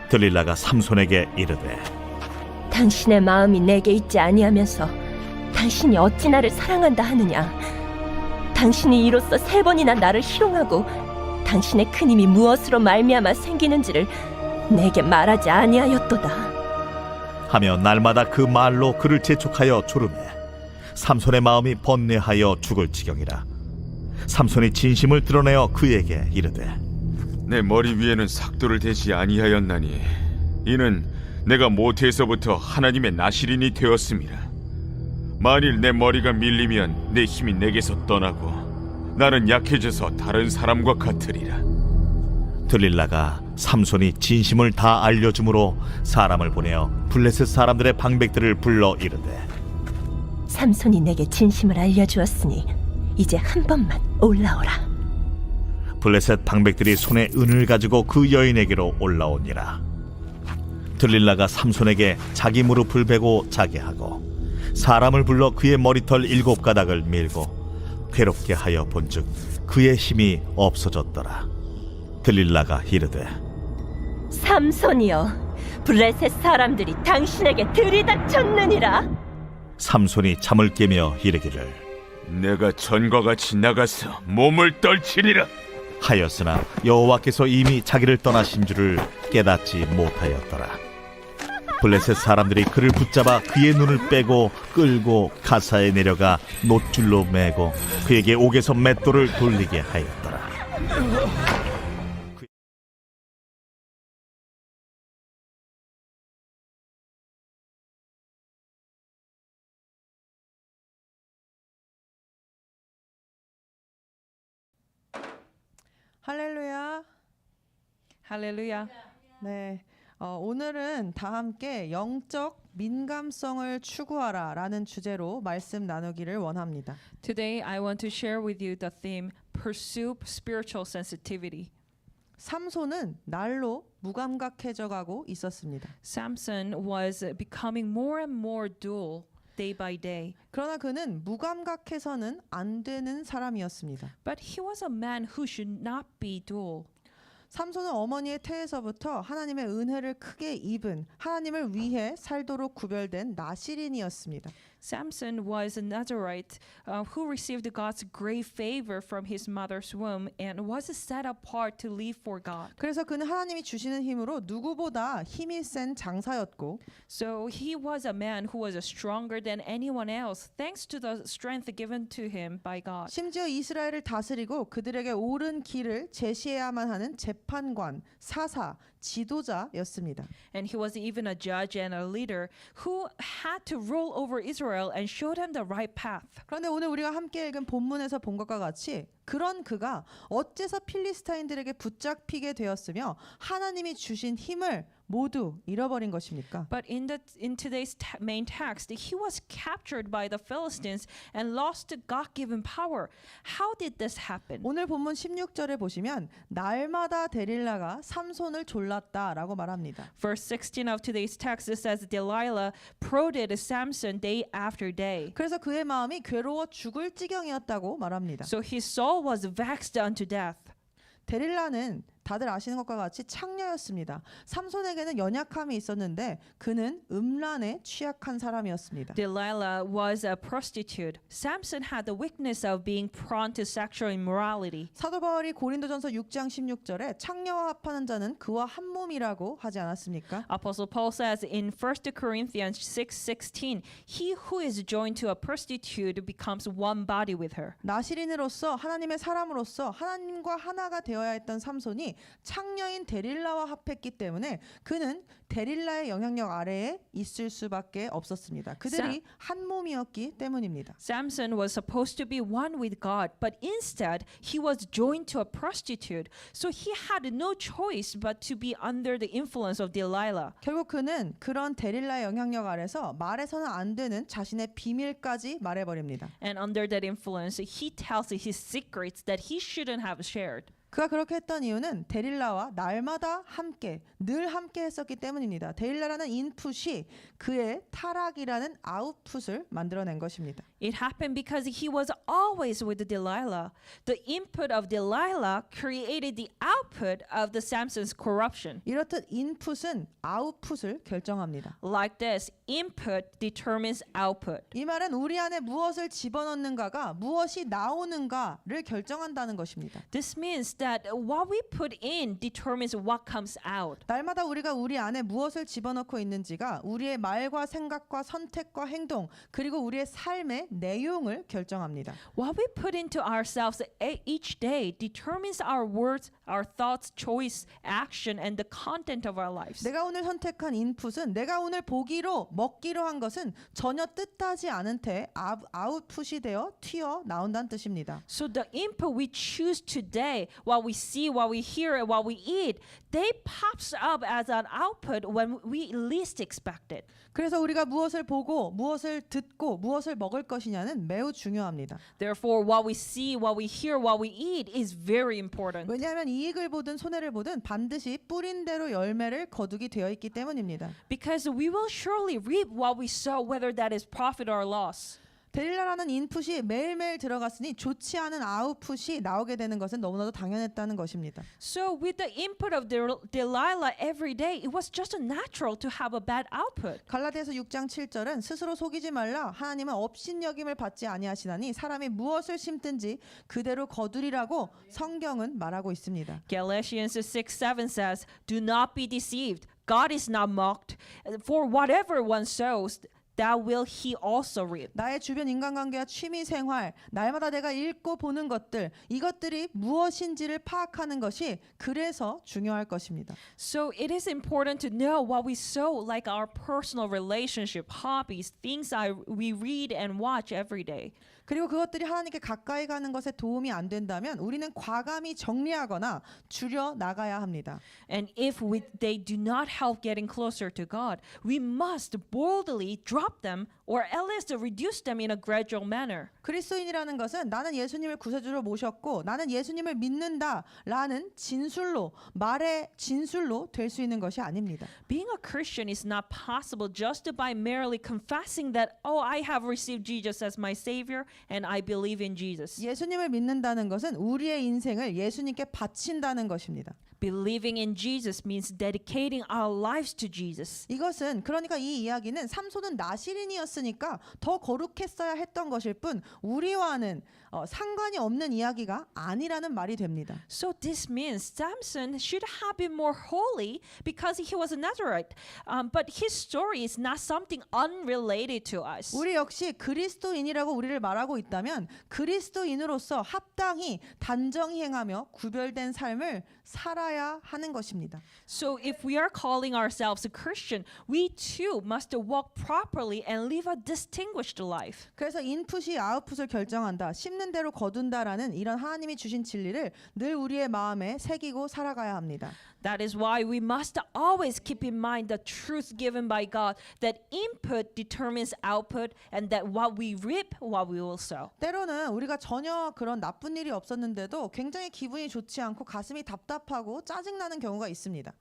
들릴라가 삼손에게 이르되 당신의 마음이 내게 있지 아니하면서 당신이 어찌 나를 사랑한다 하느냐. 당신이 이로써 3번이나 나를 희롱하고 당신의 큰 힘이 무엇으로 말미암아 생기는지를 내게 말하지 아니하였도다 하며 날마다 그 말로 그를 재촉하여 조르매 삼손의 마음이 번뇌하여 죽을 지경이라. 삼손이 진심을 드러내어 그에게 이르되 내 머리 위에는 삭도를 대지 아니하였나니 이는 내가 모태에서부터 하나님의 나실인이 되었음이라. 만일 내 머리가 밀리면 내 힘이 내게서 떠나고 나는 약해져서 다른 사람과 같으리라. 들릴라가 삼손이 진심을 다 알려주므로 사람을 보내어 블레셋 사람들의 방백들을 불러 이르되 삼손이 내게 진심을 알려주었으니 이제 한 번만 올라오라. 블레셋 방백들이 손에 은을 가지고 그 여인에게로 올라오니라. 들릴라가 삼손에게 자기 무릎을 베고 자게 하고 사람을 불러 그의 머리털 7가닥을 밀고 괴롭게 하여 본즉 그의 힘이 없어졌더라. 들릴라가 이르되 삼손이여, 블레셋 사람들이 당신에게 들이닥쳤느니라. 삼손이 잠을 깨며 이르기를 내가 전과 같이 나가서 몸을 떨치리라 하였으나 여호와께서 이미 자기를 떠나신 줄을 깨닫지 못하였더라. 블레셋 사람들이 그를 붙잡아 그의 눈을 빼고 끌고 가사에 내려가 놋줄로 매고 그에게 옥에서 맷돌을 돌리게 하였더라. 할렐루야. 할렐루야. 네, 오늘은 다 함께 영적 민감성을 추구하라라는 주제로 말씀 나누기를 원합니다. Today I want to share with you the theme Pursue Spiritual Sensitivity. 삼손은 날로 무감각해져 가고 있었습니다. Samson was becoming more and more dull day by day. 그러나 그는 무감각해서는 안 되는 사람이었습니다. But he was a man who should not be dull. 삼손은 어머니의 태에서부터 하나님의 은혜를 크게 입은 하나님을 위해 살도록 구별된 나실인이었습니다. Samson was a Nazarite who received God's great favor from his mother's womb and was set apart to live for God. 그래서 그는 하나님이 주시는 힘으로 누구보다 힘이 센 장사였고 So he was a man who was stronger than anyone else thanks to the strength given to him by God. 심지어 이스라엘을 다스리고 그들에게 옳은 길을 제시해야만 하는 재판관, 사사, 지도자였습니다. And he was even a judge and a leader who had to rule over Israel and show them the right path. 그런데 오늘 우리가 함께 읽은 본문에서 본 것과 같이 그런 그가 어째서 필리스타인들에게 붙잡히게 되었으며 하나님이 주신 힘을 모두 잃어버린 것입니까? But in today's main text, he was captured by the Philistines and lost God-given power. How did this happen? 오늘 본문 16절에 보시면 날마다 데릴라가 삼손을 졸랐다라고 말합니다. Verse 16 of today's text it says Delilah prodded Samson day after day. 그래서 그의 마음이 괴로워 죽을 지경이었다고 말합니다. So his soul was vexed unto death. 데릴라는 다들 아시는 것과 같이 창녀였습니다. 삼손에게는 연약함이 있었는데 그는 음란에 취약한 사람이었습니다. Delilah was a prostitute. Samson had the weakness of being prone to sexual immorality. 사도 바울이 고린도전서 6장 16절에 창녀와 합하는 자는 그와 한 몸이라고 하지 않았습니까? Apostle Paul says in 1 Corinthians 6:16, he who is joined to a prostitute becomes one body with her. 나실인으로서 하나님의 사람으로서 하나님과 하나가 되어야 했던 삼손이 창녀인 데릴라와 합했기 때문에 그는 데릴라의 영향력 아래에 있을 수밖에 없었습니다. 그들이 한 몸이었기 때문입니다. Samson was supposed to be one with God, but instead he was joined to a prostitute. So he had no choice but to be under the influence of Delilah. 결국 그는 그런 데릴라의 영향력 아래서 말해서는 안 되는 자신의 비밀까지 말해버립니다. And under that influence, he tells his secrets that he shouldn't have shared. 그가 그렇게 했던 이유는 데릴라와 날마다 함께 늘 함께 했었기 때문입니다. 데릴라라는 인풋이 그의 타락이라는 아웃풋을 만들어낸 것입니다. It happened because he was always with Delilah. The input of Delilah created the output of the Samson's corruption. 이렇듯 인풋은 아웃풋을 결정합니다. Like this, input determines output. 이 말은 우리 안에 무엇을 집어넣는가가 무엇이 나오는가를 결정한다는 것입니다. This means that what we put in determines what comes out. 날마다 우리가 우리 안에 무엇을 집어넣고 있는지가 우리의 말과 생각과 선택과 행동 그리고 우리의 삶의 내용을 결정합니다. What we put into ourselves each day determines our words, our thoughts, choice, action, and the content of our lives. 내가 오늘 선택한 인풋은 내가 오늘 보기로 먹기로 한 것은 전혀 뜻하지 않은 테 아웃풋이 되어 튀어 나온다는 뜻입니다. So the input we choose today, what we see, what we hear, and what we eat, they pops up as an output when we least expect it. 그래서 우리가 무엇을 보고 무엇을 듣고 무엇을 먹을 것이냐는 매우 중요합니다. Therefore, what we see, what we hear, what we eat is very important. 왜냐하면 이익을 보든 손해를 보든 반드시 뿌린 대로 열매를 거두기 되어 있기 때문입니다. Because we will surely reap what we sow, whether that is profit or loss. 데릴라라는 인풋이 매일매일 들어갔으니 좋지 않은 아웃풋이 나오게 되는 것은 너무나도 당연했다는 것입니다. So with the input of Delilah every day, it was just natural to have a bad output. 갈라디아서 6장 7절은 스스로 속이지 말라 하나님은 업신여김을 받지 아니하시나니 사람이 무엇을 심든지 그대로 거두리라고 성경은 말하고 있습니다. Galatians 6:7 says, "Do not be deceived. God is not mocked. For whatever one sows, that will he also reap." 나의 주변 인간관계와 취미 생활, 날마다 내가 읽고 보는 것들, 이것들이 무엇인지를 파악하는 것이 그래서 중요할 것입니다. So it is important to know what we sow, like our personal relationship, hobbies, things we read and watch every day. 그리고 그것들이 하나님께 가까이 가는 것에 도움이 안 된다면 우리는 과감히 정리하거나 줄여 나가야 합니다. And if they do not help getting closer to God, we must boldly drop them or at least reduce them in a gradual manner. 그리스도인이라는 것은 나는 예수님을 구세주로 모셨고 나는 예수님을 믿는다라는 진술로 말의 진술로 될 수 있는 것이 아닙니다. Being a Christian is not possible just by merely confessing that, oh, I have received Jesus as my Savior and I believe in Jesus. 예수님을 믿는다는 것은 우리의 인생을 예수님께 바친다는 것입니다. Believing in Jesus means dedicating our lives to Jesus. 이것은 그러니까 이 이야기는 삼손은 나실인이었으니까 더 거룩했어야 했던 것일 뿐 우리와는 상관이 없는 이야기가 아니라는 말이 됩니다. So this means Samson should have been more holy because he was a Nazarite. But his story is not something unrelated to us. 우리 역시 그리스도인이라고 우리를 말하고 있다면 그리스도인으로서 합당히 단정히 행하며 구별된 삶을 살아야 하는 것입니다. So if we are calling ourselves a Christian, we too must walk properly and live a distinguished life. 그래서 인풋이 아웃풋을 결정한다. 심는 대로 거둔다라는 이런 하나님이 주신 진리를 늘 우리의 마음에 새기고 살아가야 합니다. That is why we must always keep in mind the truth given by God that input determines output and that what we reap, what we will sow. 때로는 우리가 전혀 그런 나쁜 일이 없었는데도 굉장히 기분이 좋지 않고 가슴이 답답하고 짜증나는 경우가 있습니다.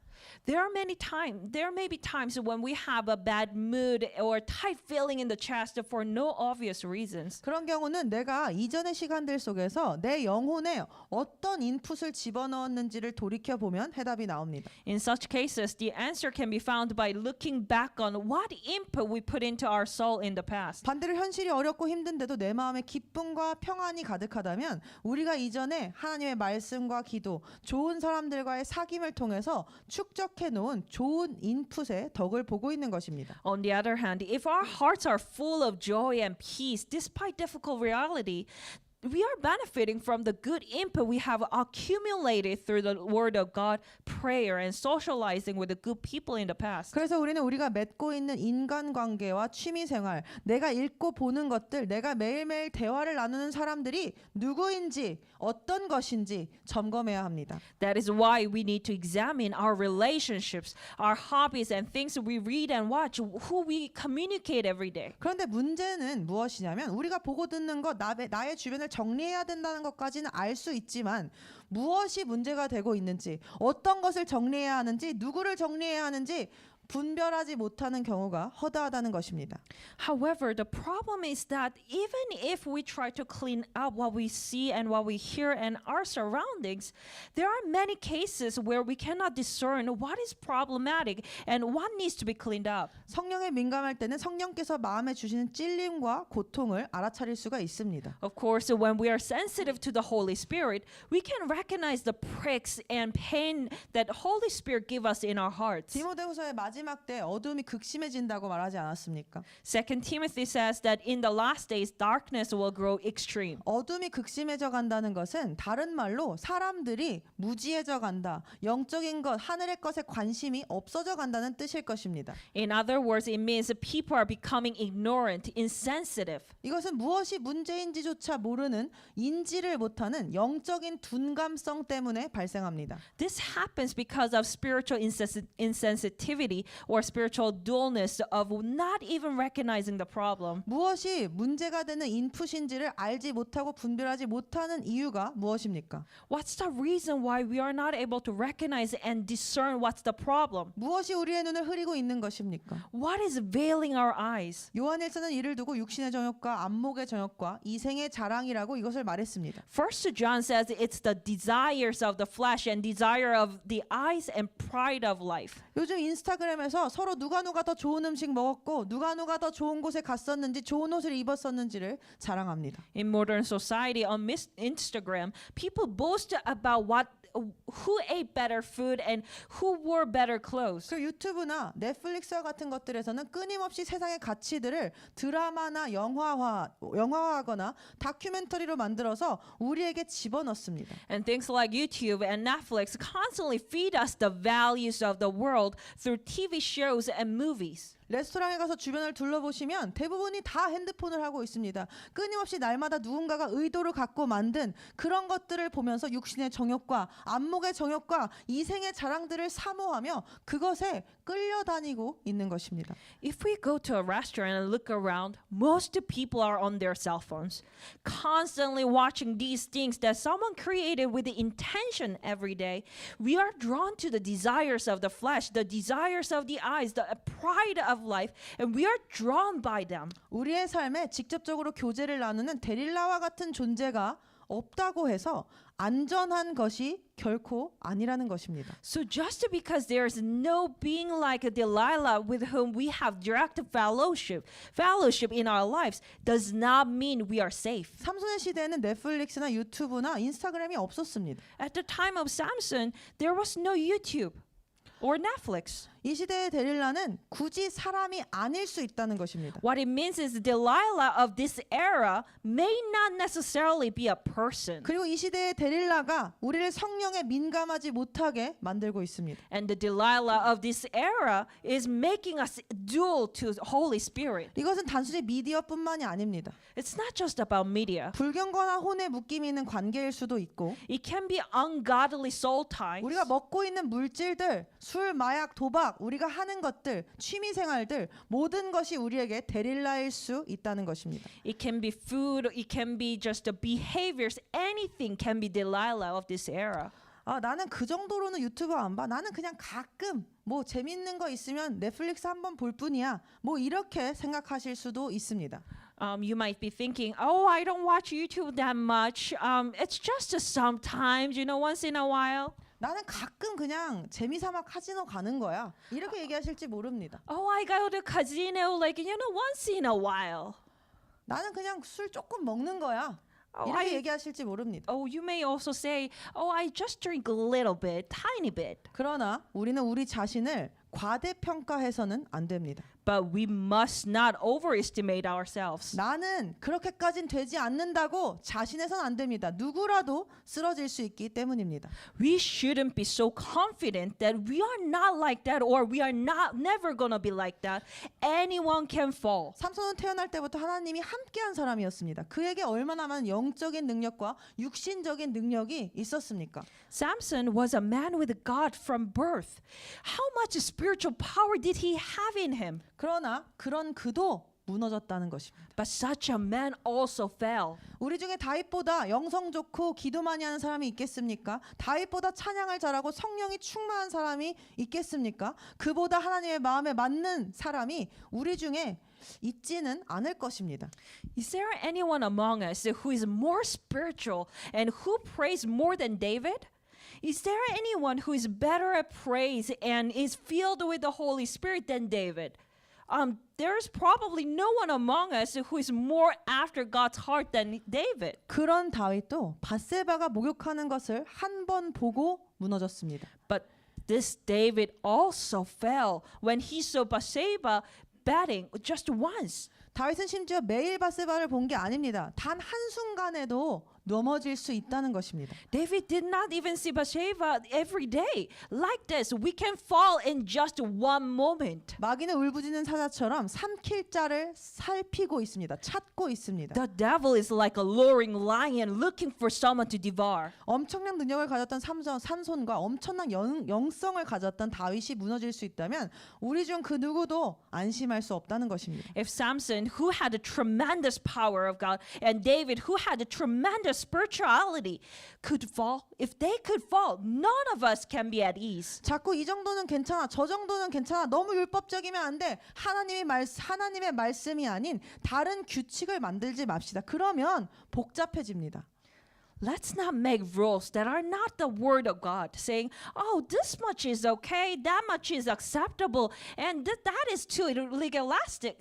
There may be times when we have a bad mood or tight feeling in the chest for no obvious reasons. 그런 경우는 내가 이전의 시간들 속에서 내 영혼에 어떤 인풋을 집어넣었는지를 돌이켜보면 해답이 나옵니다. In such cases, the answer can be found by looking back on what input we put into our soul in the past. 반대로 현실이 어렵고 힘든데도 내 마음에 기쁨과 평안이 가득하다면 우리가 이전에 하나님의 말씀과 기도, 좋은 사람들과의 사귐을 통해서 축적해 놓은 좋은 인풋의 덕을 보고 있는 것입니다. On the other hand, if our hearts are full of joy and peace despite difficult reality, we are benefiting from the good input we have accumulated through the Word of God, prayer, and socializing with the good people in the past. 그래서 우리가 맺고 있는 인간관계와 취미생활, 내가 읽고 보는 것들, 내가 매일매일 대화를 나누는 사람들이 누구인지 어떤 것인지 점검해야 합니다. That is why we need to examine our relationships, our hobbies, and things we read and watch, who we communicate every day. 그런데 문제는 무엇이냐면 우리가 보고 듣는 것, 나의 주변을 정리해야 된다는 것까지는 알 수 있지만 무엇이 문제가 되고 있는지, 어떤 것을 정리해야 하는지, 누구를 정리해야 하는지 분별하지 못하는 경우가 허다하다는 것입니다. However, the problem is that even if we try to clean up what we see and what we hear and our surroundings, there are many cases where we cannot discern what is problematic and what needs to be cleaned up. 성령에 민감할 때는 성령께서 마음에 주시는 찔림과 고통을 알아차릴 수가 있습니다. Of course, when we are sensitive to the Holy Spirit, we can recognize the pricks and pain that Holy Spirit give us in our hearts. 디모데후서의 마지막 때 어둠이 극심해진다고 말하지 않았습니까? 2 Timothy says that in the last days darkness will grow extreme. 어둠이 극심해져 간다는 것은 다른 말로 사람들이 무지해져 간다. 영적인 것, 하늘의 것에 관심이 없어져 간다는 뜻일 것입니다. In other words, it means that people are becoming ignorant, insensitive. 이것은 무엇이 문제인지조차 모르는 인지를 못하는 영적인 둔감성 때문에 발생합니다. This happens because of spiritual insensitivity or spiritual dullness of not even recognizing the problem. 무엇이 문제가 되는 인풋인지를 알지 못하고 분별하지 못하는 이유가 무엇입니까? What's the reason why we are not able to recognize and discern what's the problem? 무엇이 우리의 눈을 흐리고 있는 것입니까? What is veiling our eyes? 요한일서는 이를 두고 육신의 정욕과 안목의 정욕과 이생의 자랑이라고 이것을 말했습니다. First John says it's the desires of the flesh and desire of the eyes and pride of life. 요즘 인스타그램에서 서로 누가 더 좋은 음식 먹었고 누가 더 좋은 곳에 갔었는지 좋은 옷을 입었었는지를 자랑합니다. In modern society on Instagram, people boast about who ate better food and who wore better clothes. 그 유튜브나 넷플릭스와 같은 것들에서는 끊임없이 세상의 가치들을 드라마나 영화화하거나 다큐멘터리로 만들어서 우리에게 집어넣습니다. And things like YouTube and Netflix constantly feed us the values of the world through TV shows and movies. 레스토랑에 가서 주변을 둘러보시면 대부분이 다 핸드폰을 하고 있습니다. 끊임없이 날마다 누군가가 의도를 갖고 만든 그런 것들을 보면서 육신의 정욕과 안목의 정욕과 이생의 자랑들을 사모하며 그것에 끌려다니고 있는 것입니다. If we go to a restaurant and look around, most people are on their cell phones, constantly watching these things that someone created with the intention every day. We are drawn to the desires of the flesh, the desires of the eyes, the pride of life, and we are drawn by them. 우리의 삶에 직접적으로 교제를 나누는 데릴라와 같은 존재가 없다고 해서 안전한 것이 결코 아니라는 것입니다. So just because there is no being like a Delilah with whom we have direct fellowship in our lives does not mean we are safe. 삼손의 시대에는 넷플릭스나 유튜브나 인스타그램이 없었습니다. At the time of Samson, there was no YouTube or Netflix. 이 시대의 데릴라는 굳이 사람이 아닐 수 있다는 것입니다. What it means is Delilah of this era may not necessarily be a person. 그리고 이 시대의 데릴라가 우리를 성령에 민감하지 못하게 만들고 있습니다. And the Delilah of this era is making us dual to Holy Spirit. 이것은 단순히 미디어뿐만이 아닙니다. It's not just about media. 불경건한 혼에 묶임이 있는 관계일 수도 있고 It can be ungodly soul ties. 우리가 먹고 있는 물질들, 술, 마약, 도박, 우리가 하는 것들, 취미 생활들 모든 것이 우리에게 데릴라일 수 있다는 것입니다. It can be food, it can be just the behaviors, anything can be Delilah of this era. 나는 그 정도로는 유튜브 안 봐. 나는 그냥 가끔 뭐 재밌는 거 있으면 넷플릭스 한번 볼 뿐이야. 뭐 이렇게 생각하실 수도 있습니다. You might be thinking, oh, I don't watch YouTube that much. It's just sometimes, once in a while. 나는 가끔 그냥 재미삼아 카지노 가는 거야. 이렇게 얘기하실지 모릅니다. Oh, I go to casino once in a while. 나는 그냥 술 조금 먹는 거야. 이렇게 얘기하실지 모릅니다. You may also say, oh, I just drink a little bit, tiny bit. 그러나 우리는 우리 자신을 과대평가해서는 안 됩니다. But we must not overestimate ourselves. 나는 그렇게까진 되지 않는다고 자신해선 안 됩니다. 누구라도 쓰러질 수 있기 때문입니다. We shouldn't be so confident that we are not like that or we are not never gonna be like that. Anyone can fall. 삼손은 태어날 때부터 하나님이 함께한 사람이었습니다. 그에게 얼마나 많은 영적인 능력과 육신적인 능력이 있었습니까? Samson was a man with God from birth. How much spiritual power did he have in him? 그러나 그런 그도 무너졌다는 것입니다. But such a man also fell. 우리 중에 다윗보다 영성 좋고 기도 많이 하는 사람이 있겠습니까? 다윗보다 찬양을 잘하고 성령이 충만한 사람이 있겠습니까? 그보다 하나님의 마음에 맞는 사람이 우리 중에 있지는 않을 것입니다. Is there anyone among us who is more spiritual and who prays more than David? Is there anyone who is better at praise and is filled with the Holy Spirit than David? There's probably no one among us who is more after God's heart than David. 그런 다윗도 밧세바가 목욕하는 것을 한 번 보고 무너졌습니다. But this David also fell when he saw Bathsheba bathing just once. 다윗은 심지어 매일 밧세바를 본 게 아닙니다. 단 한순간에도 넘어질 수 있다는 것입니다. David did not even see Bathsheba every day. Like this, we can fall in just one moment. 마귀는 울부짖는 사자처럼 삼킬 자를 살피고 있습니다. 찾고 있습니다. The devil is like a luring lion looking for someone to devour. 엄청난 능력을 가졌던 삼손과 엄청난 영성을 가졌던 다윗이 무너질 수 있다면 우리 중 그 누구도 안심할 수 없다는 것입니다. If Samson, who had the tremendous power of God, and David, who had the tremendous spirituality, could fall, if they could fall, none of us can be at ease. 자꾸 이 정도는 괜찮아, 저 정도는 괜찮아, 너무 율법적이면 안 돼. 하나님의 말씀이 아닌 다른 규칙을 만들지 맙시다. 그러면 복잡해집니다. Let's not make rules that are not the word of God, saying, oh, this much is okay, that much is acceptable, and that is too legalistic.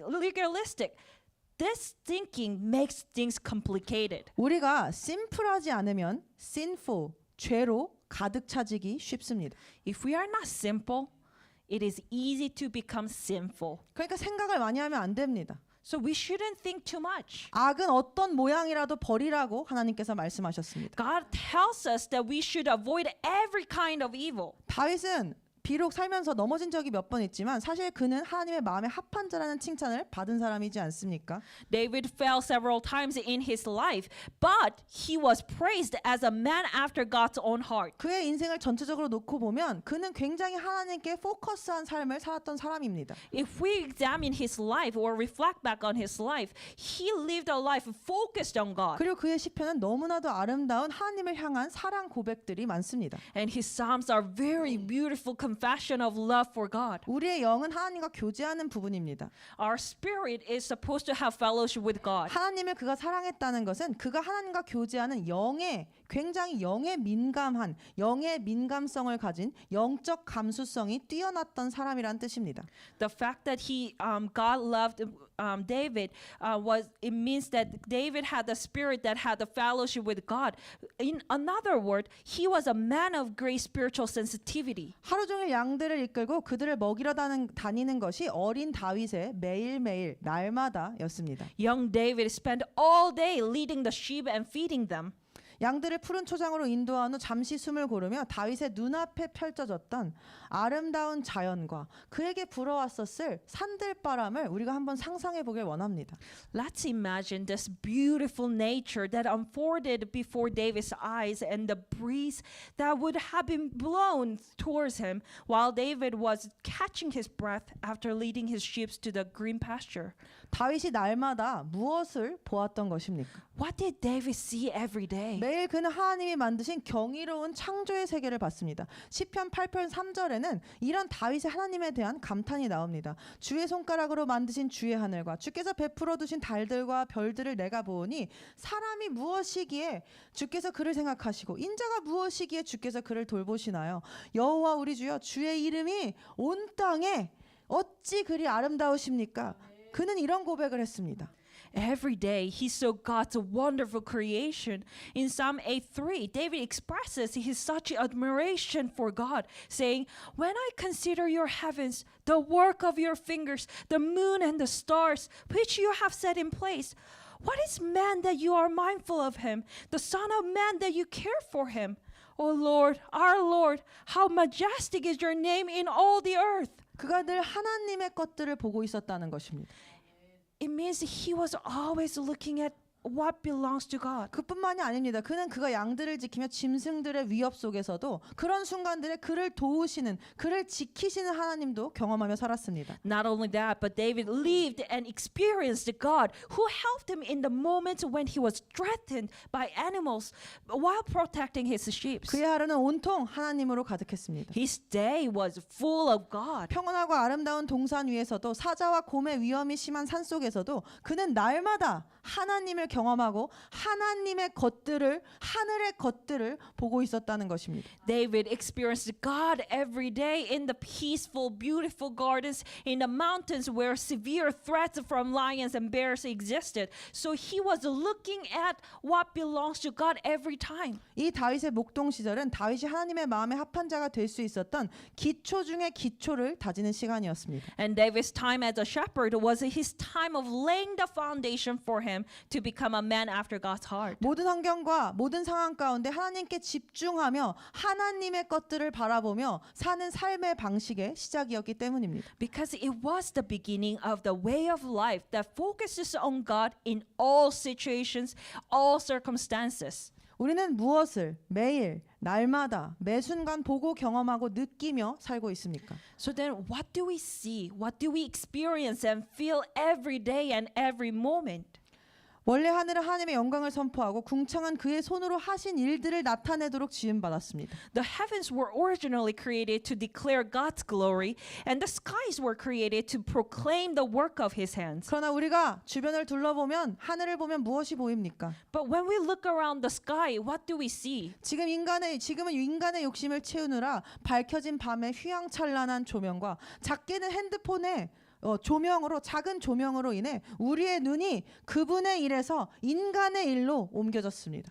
This thinking makes things complicated. 우리가 심플하지 않으면 sinful, 죄로 가득 차지기 쉽습니다. If we are not simple, it is easy to become sinful. 그러니까 생각을 많이 하면 안 됩니다. So we shouldn't think too much. 악은 어떤 모양이라도 버리라고 하나님께서 말씀하셨습니다. God tells us that we should avoid every kind of evil. 다윗은 비록 살면서 넘어진 적이 몇 번 있지만 사실 그는 하나님의 마음에 합한 자라는 칭찬을 받은 사람이지 않습니까? David fell several times in his life, but he was praised as a man after God's own heart. 그의 인생을 전체적으로 놓고 보면 그는 굉장히 하나님께 포커스한 삶을 살았던 사람입니다. If we examine his life or reflect back on his life, he lived a life focused on God. 그리고 그의 시편은 너무나도 아름다운 하나님을 향한 사랑 고백들이 많습니다. And his psalms are very beautiful confession of love for God. 우리의 영은 하나님과 교제하는 부분입니다. Our spirit is supposed to have fellowship with God. 하나님을 그가 사랑했다는 것은 그가 하나님과 교제하는 굉장히 영의 민감성을 가진 영적 감수성이 뛰어났던 사람이란 뜻입니다. The fact that God loved David it means that David had the spirit that had the fellowship with God. In another word, he was a man of great spiritual sensitivity. 하루 종일 양들을 이끌고 그들을 먹이러 다니는 것이 어린 다윗의 매일매일 날마다였습니다. Young David spent all day leading the sheep and feeding them. 양들을 푸른 초장으로 인도한 후 잠시 숨을 고르며 다윗의 눈앞에 펼쳐졌던 아름다운 자연과 그에게 불어왔었을 산들바람을 우리가 한번 상상해 보길 원합니다. Let's imagine this beautiful nature that unfolded before David's eyes and the breeze that would have been blown towards him while David was catching his breath after leading his sheep to the green pasture. 다윗이 날마다 무엇을 보았던 것입니까? What did David see every day? 매일 그는 하나님이 만드신 경이로운 창조의 세계를 봤습니다. 시편 8편 3절에는 이런 다윗의 하나님에 대한 감탄이 나옵니다. 주의 손가락으로 만드신 주의 하늘과 주께서 베풀어 두신 달들과 별들을 내가 보니 사람이 무엇이기에 주께서 그를 생각하시고 인자가 무엇이기에 주께서 그를 돌보시나요? 여호와 우리 주여 주의 이름이 온 땅에 어찌 그리 아름다우십니까? 그는 이런 고백을 했습니다. Every day he saw God's wonderful creation. In Psalm 8:3, David expresses his such admiration for God, saying, "When I consider your heavens, the work of your fingers, the moon and the stars, which you have set in place, what is man that you are mindful of him, the son of man that you care for him? O Lord, our Lord, how majestic is your name in all the earth." 그가 늘 하나님의 것들을 보고 있었다는 것입니다. It means he was always looking at what belongs to God. 그뿐만이 아닙니다. 그는 그가 양들을 지키며 짐승들의 위협 속에서도 그런 순간들에 그를 도우시는, 그를 지키시는 하나님도 경험하며 살았습니다. Not only that, but David lived and experienced God who helped him in the moments when he was threatened by animals while protecting his sheep. 그의 하루는 온통 하나님으로 가득했습니다. His day was full of God. 평온하고 아름다운 동산 위에서도 사자와 곰의 위험이 심한 산 속에서도 그는 날마다 하나님을 경험하고 하나님의 것들을, 하늘의 것들을 보고 있었다는 것입니다. David experienced God every day in the peaceful, beautiful gardens in the mountains where severe threats from lions and bears existed. So he was looking at what belongs to God every time. 이 다윗의 목동 시절은 다윗이 하나님의 마음에 합한 자가 될 수 있었던 기초 중의 기초를 다지는 시간이었습니다. And David's time as a shepherd was his time of laying the foundation for him to become a man after God's heart. 모든 환경과 모든 상황 가운데 하나님께 집중하며 하나님의 것들을 바라보며 사는 삶의 방식의 시작이었기 때문입니다. Because it was the beginning of the way of life that focuses on God in all situations, all circumstances. 우리는 무엇을 매일, 날마다, 매 순간 보고 경험하고 느끼며 살고 있습니까? So then what do we see? What do we experience and feel every day and every moment? 원래 하늘은 하나님의 영광을 선포하고 궁창은 그의 손으로 하신 일들을 나타내도록 지음받았습니다. The heavens were originally created to declare God's glory, and the skies were created to proclaim the work of his hands. 그러나 우리가 주변을 둘러보면 하늘을 보면 무엇이 보입니까? But when we look around the sky, what do we see? 지금은 인간의 욕심을 채우느라 밝혀진 밤의 휘황찬란한 조명과 작게는 핸드폰의 조명으로, 작은 조명으로 인해 우리의 눈이 그분의 일에서 인간의 일로 옮겨졌습니다.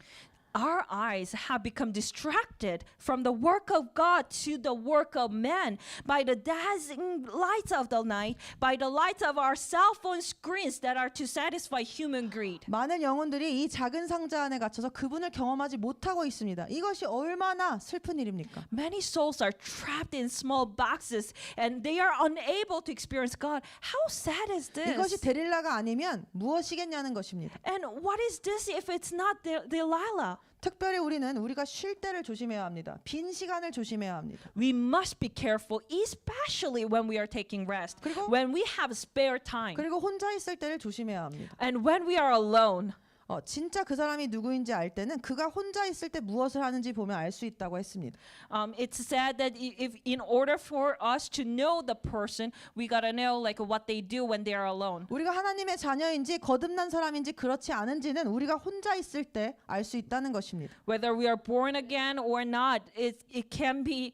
Our eyes have become distracted from the work of God to the work of man by the dazzling lights of the night, by the lights of our cell phone screens that are to satisfy human greed. 많은 영혼들이 이 작은 상자 안에 갇혀서 그분을 경험하지 못하고 있습니다. 이것이 얼마나 슬픈 일입니까? Many souls are trapped in small boxes and they are unable to experience God. How sad is 이것이 this? 데릴라가 아니면 무엇이겠냐는 것입니다. And what is this if it's not Delilah? 특별히 우리가 쉴 때를 조심해야 합니다. 빈 시간을 조심해야 합니다. We must be careful, especially when we are taking rest, 그리고- when we have spare time, 그리고 혼자 있을 때를 조심해야 합니다. and when we are alone. 진짜 그 사람이 누구인지 알 때는 그가 혼자 있을 때 무엇을 하는지 보면 알 수 있다고 했습니다. It's sad that if in order for us to know the person, we gotta know like what they do when they are alone. 우리가 하나님의 자녀인지 거듭난 사람인지 그렇지 않은지는 우리가 혼자 있을 때 알 수 있다는 것입니다. Whether we are born again or not, it can be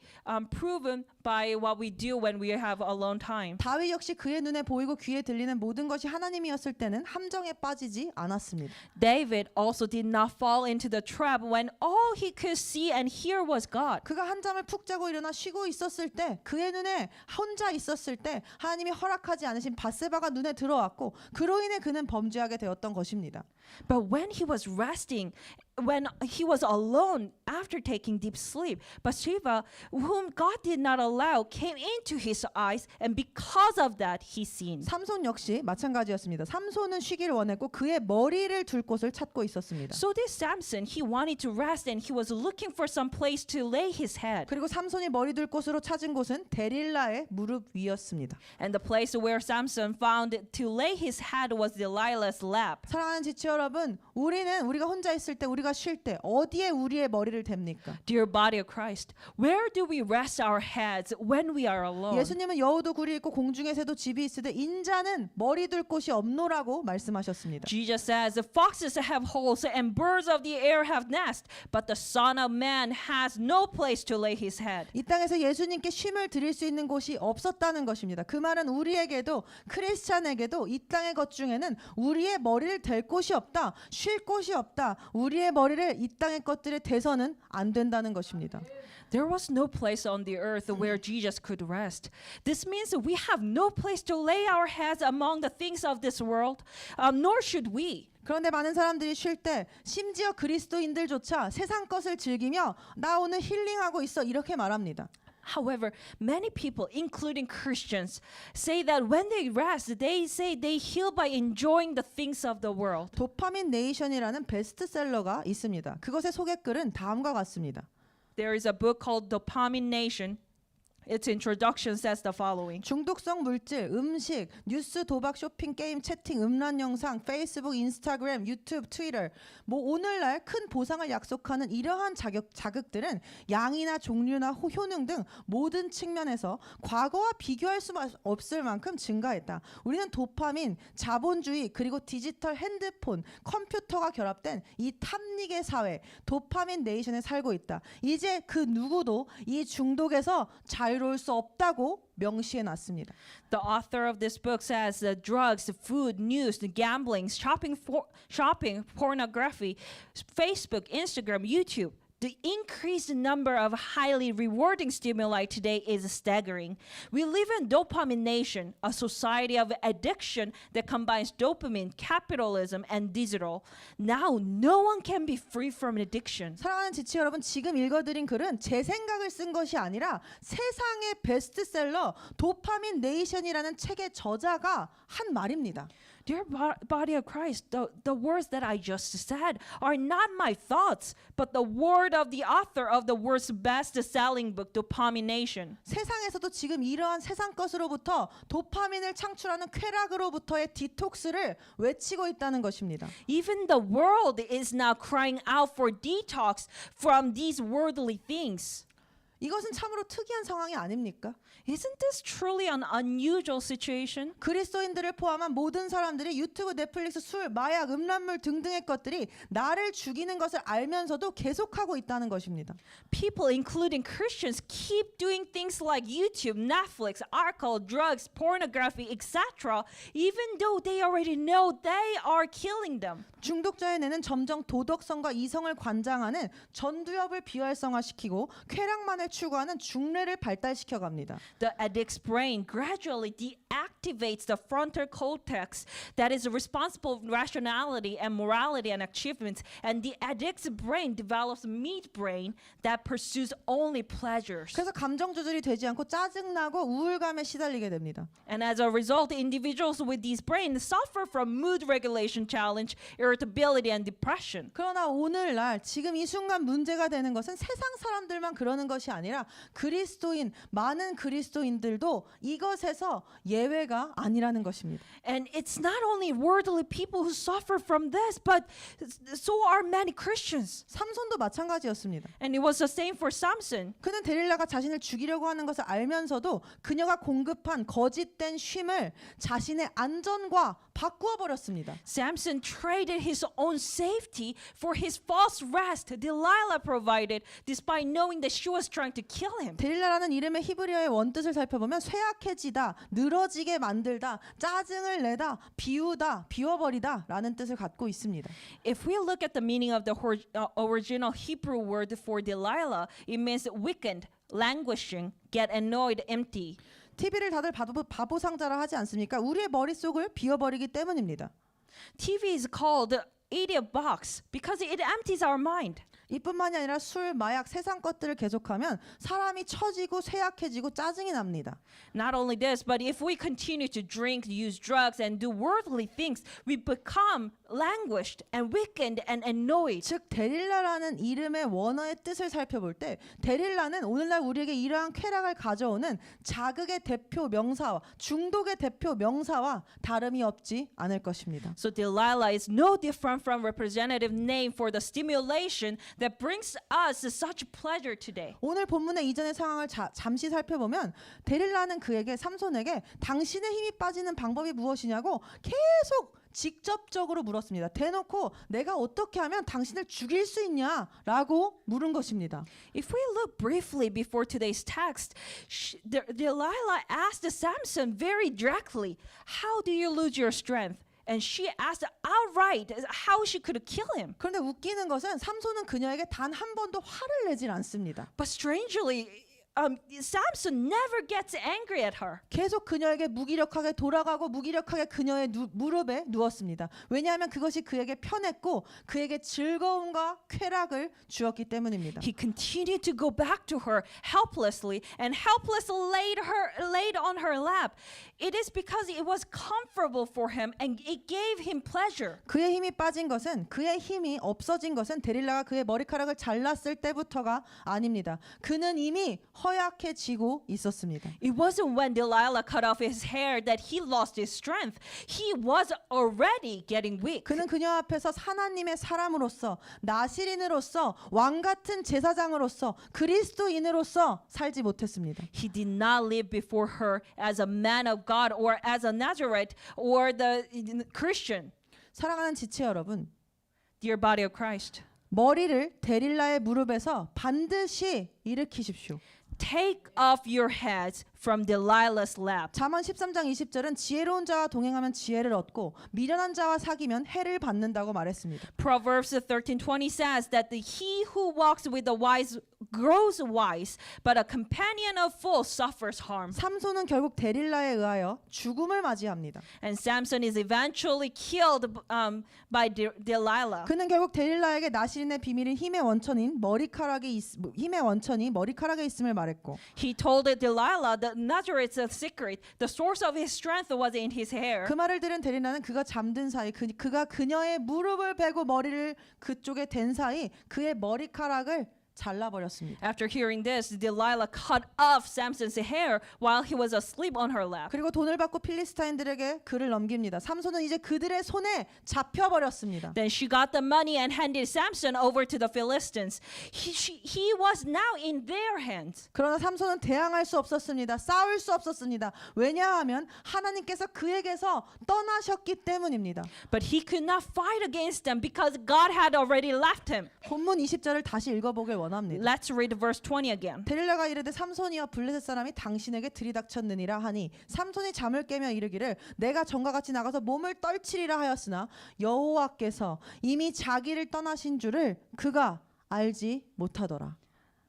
proven by what we do when we have alone time. 다윗 역시 그의 눈에 보이고 귀에 들리는 모든 것이 하나님이었을 때는 함정에 빠지지 않았습니다. David also did not fall into the trap when all he could see and hear was God. 그가 한잠을 푹 자고 일어나 쉬고 있었을 때, 그의 눈에 혼자 있었을 때 하나님이 허락하지 않으신 밧세바가 눈에 들어왔고 그로 인해 그는 범죄하게 되었던 것입니다. But when he was resting, when he was alone after taking deep sleep, Bathsheba, whom God did not allow, came into his eyes, and because of that, he sinned. 삼손 역시 마찬가지였습니다. 삼손은 쉬기를 원했고 그의 머리를 둘 곳을 찾고 있었습니다. So this Samson, he wanted to rest, and he was looking for some place to lay his head. 그리고 삼손이 머리 둘 곳으로 찾은 곳은 데릴라의 무릎 위였습니다. And the place where Samson found to lay his head was Delilah's lap. 사랑하는 지체 여러분, 우리가 혼자 있을 때, 우리가 쉴 때 어디에 우리의 머리를 댑니까? Dear body of Christ, where do we rest our heads when we are alone? 예수님은 여우도 굴이 있고 공중에 새도 집이 있으되 인자는 머리 둘 곳이 없노라고 말씀하셨습니다. Jesus says, the foxes have holes and birds of the air have nests, but the Son of Man has no place to lay his head. 이 땅에서 예수님께 쉼을 드릴 수 있는 곳이 없었다는 것입니다. 그 말은 우리에게도, 크리스찬에게도 이 땅의 것 중에는 우리의 머리를 댈 곳이 없다, 쉴 곳이 없다, 우리의 머리를 이 땅의 것들에 대서는 안 된다는 것입니다. There was no place on the earth where Jesus could rest. This means we have no place to lay our heads among the things of this world, nor should we. 그런데 많은 사람들이 쉴 때 심지어 그리스도인들조차 세상 것을 즐기며 나 오늘 힐링하고 있어 이렇게 말합니다. However, many people, including Christians, say that when they rest, they say they heal by enjoying the things of the world. 도파민 네이션이라는 베스트셀러가 있습니다. 그것의 소개글은 다음과 같습니다. There is a book called Dopamine Nation. Its introduction says the following. 중독성 물질, 음식, 뉴스, 도박, 쇼핑, 게임, 채팅, 음란 영상, 페이스북, 인스타그램, 유튜브, 트위터. 뭐 오늘날 큰 보상을 약속하는 이러한 자극들은 양이나 종류나 효능 등 모든 측면에서 과거와 비교할 수 없을 만큼 증가했다. 우리는 도파민, 자본주의, 그리고 디지털 핸드폰, 컴퓨터가 결합된 이 탐닉의 사회, 도파민 네이션에 살고 있다. 이제 그 누구도 이 중독에서 자유로울 수 없다고 명시해 놨습니다. The author of this book says that drugs, food, news, gambling, shopping, pornography, Facebook, Instagram, YouTube. The increased number of highly rewarding stimuli today is staggering. We live in dopamine nation, a society of addiction that combines dopamine, capitalism, and digital. Now, no one can be free from addiction. 사랑하는 지치 여러분, 지금 읽어드린 글은 제 생각을 쓴 것이 아니라 세상의 베스트셀러 도파민 네이션이라는 책의 저자가 한 말입니다. Dear body of Christ, the words that I just said are not my thoughts, but the word of the author of the world's best-selling book, Dopamination. 세상에서도 지금 이러한 세상 것으로부터 도파민을 창출하는 쾌락으로부터의 디톡스를 외치고 있다는 것입니다. Even the world is now crying out for detox from these worldly things. 이것은 참으로 특이한 상황이 아닙니까? Isn't this truly an unusual situation? 그리스도인들을 포함한 모든 사람들이 유튜브, 넷플릭스, 술, 마약, 음란물 등등의 것들이 나를 죽이는 것을 알면서도 계속하고 있다는 것입니다. People, including Christians, keep doing things like YouTube, Netflix, alcohol, drugs, pornography, etc., even though they already know they are killing them. 중독자의 뇌는 점점 도덕성과 이성을 관장하는 전두엽을 비활성화시키고 쾌락만을 추구하는 중뇌를 발달시켜 갑니다. The addict's brain gradually deactivates the frontal cortex that is responsible for rationality and morality and achievements, and the addict's brain develops midbrain that pursues only pleasures. 그래서 감정 조절이 되지 않고 짜증나고 우울감에 시달리게 됩니다. And as a result, individuals with these brains suffer from mood regulation challenge, irritability, and depression. 그러나 오늘날 지금 이 순간 문제가 되는 것은 세상 사람들만 그러는 것이 아니라 그리스도인, 많은 그리스도인들도 이것에서 예외가 아니라는 것입니다. And it's not only worldly people who suffer from this, but so are many Christians. 삼손도 마찬가지였습니다. And it was the same for Samson. 그는 데릴라가 자신을 죽이려고 하는 것을 알면서도 그녀가 공급한 거짓된 쉼을 자신의 안전과 바꾸어 버렸습니다. Samson traded his own safety for his false rest Delilah provided, despite knowing that she was trying to kill him. 데릴라라는 이름의 히브리어의 원뜻을 살펴보면 쇠약해지다, 늘어지게 만들다, 짜증을 내다, 비우다, 비워버리다 라는 뜻을 갖고 있습니다. If we look at the meaning of the original Hebrew word for Delilah, it means weakened, languishing, get annoyed, empty. TV를 다들 바보 상자라 하지 않습니까? 우리의 머릿속을 비워버리기 때문입니다. TV is called idiot box because it empties our mind. 이뿐만이 아니라 술, 마약, 세상 것들을 계속하면 사람이 처지고 쇠약해지고 짜증이 납니다. Not only this, but if we continue to drink, use drugs, and do worldly things, we become languished and weakened and annoyed. 즉 데릴라라는 이름의 원어의 뜻을 살펴볼 때 데릴라는 오늘날 우리에게 이러한 쾌락을 가져오는 자극의 대표 명사와 중독의 대표 명사와 다름이 없지 않을 것입니다. So Delilah is no different from representative name for the stimulation that brings us such pleasure today. 오늘 본문의 이전의 상황을 잠시 살펴보면 데릴라는 그에게 삼손에게 당신의 힘이 빠지는 방법이 무엇이냐고 계속 직접적으로 물었습니다. 대놓고 내가 어떻게 하면 당신을 죽일 수 있냐라고 물은 것입니다. If we look briefly before today's text, Delilah asked Samson very directly, "How do you lose your strength?" And she asked outright how she could kill him. 그런데 웃기는 것은 삼손은 그녀에게 단 한 번도 화를 내질 않습니다. But strangely, Samson never gets angry at her. 계속 그녀에게 무기력하게 돌아가고 무기력하게 그녀의 무릎에 누웠습니다. 왜냐하면 그것이 그에게 편했고 그에게 즐거움과 쾌락을 주었기 때문입니다. He continued to go back to her helplessly and helplessly laid on her lap. It is because it was comfortable for him and it gave him pleasure. 그의 힘이 빠진 것은, 그의 힘이 없어진 것은 데릴라가 그의 머리카락을 잘랐을 때부터가 아닙니다. 그는 이미 허약해지고 있었습니다. It wasn't when Delilah cut off his hair that he lost his strength. He was already getting weak. 그는 그녀 앞에서 하나님의 사람으로서, 나시린으로서, 왕 같은 제사장으로서, 그리스도인으로서 살지 못했습니다. He did not live before her as a man of God or as a Nazarite or the Christian. 사랑하는 지체 여러분, Dear body of Christ, 머리를 데릴라의 무릎에서 반드시 일으키십시오. take off your heads from Delilah's lap. 잠언 13장 20절은 지혜로운 자와 동행하면 지혜를 얻고 미련한 자와 사귀면 해를 받는다고 말했습니다. Proverbs 13:20 says that he who walks with the wise grows wise, but a companion of fools suffers harm. 삼손은 결국 데릴라에 의하여 죽음을 맞이합니다. And Samson is eventually killed by Delilah. 그는 결국 데릴라에게 나시린의 비밀인 힘의 원천이 머리카락에 있음을 말했고, He told Delilah that Nazareth's secret, the source of his strength was in his hair. 그 말을 들은 데릴라는 그가 잠든 사이, 그가 그녀의 무릎을 베고 머리를 그쪽에 댄 사이 그의 머리카락을 잘라버렸습니다. After hearing this, Delilah cut off Samson's hair while he was asleep on her lap. 그리고 돈을 받고 필리스타인들에게 그를 넘깁니다. 삼손은 이제 그들의 손에 잡혀버렸습니다. Then she got the money and handed Samson over to the Philistines. He was now in their hands. 그러나 삼손은 대항할 수 없었습니다. 싸울 수 없었습니다. 왜냐하면 하나님께서 그에게서 떠나셨기 때문입니다. But he could not fight against them because God had already left him. 본문 20절을 다시 읽어보길 원합니다. Let's read verse 20 again. 데릴라가 이르되 삼손이여 블레셋 사람이 당신에게 들이닥쳤느니라 하니 삼손이 잠을 깨며 이르기를 내가 전과 같이 나가서 몸을 떨치리라 하였으나 여호와께서 이미 자기를 떠나신 줄을 그가 알지 못하더라.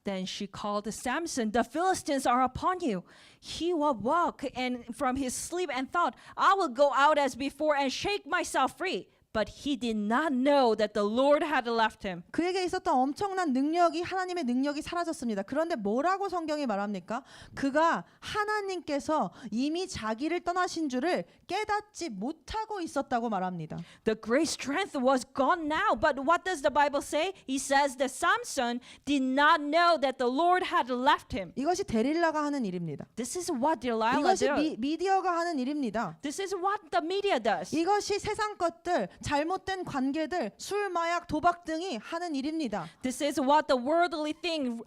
Then she called Samson, the Philistines are upon you. He awoke and from his sleep and thought, I will go out as before and shake myself free. But he did not know that the Lord had left him. 그에게 있었던 엄청난 능력이, 하나님의 능력이 사라졌습니다. 그런데 뭐라고 성경이 말합니까? 그가 하나님께서 이미 자기를 떠나신 줄을 깨닫지 못하고 있었다고 말합니다. The great strength was gone now. But what does the Bible say? He says that Samson did not know that the Lord had left him. 이것이 데릴라가 하는 일입니다. This is what Delilah 이것이 did. 미디어가 하는 일입니다. This is what the media does. 이것이 세상 것들, 잘못된 관계들, 술, 마약, 도박 등이 하는 일입니다. This is what the worldly thing,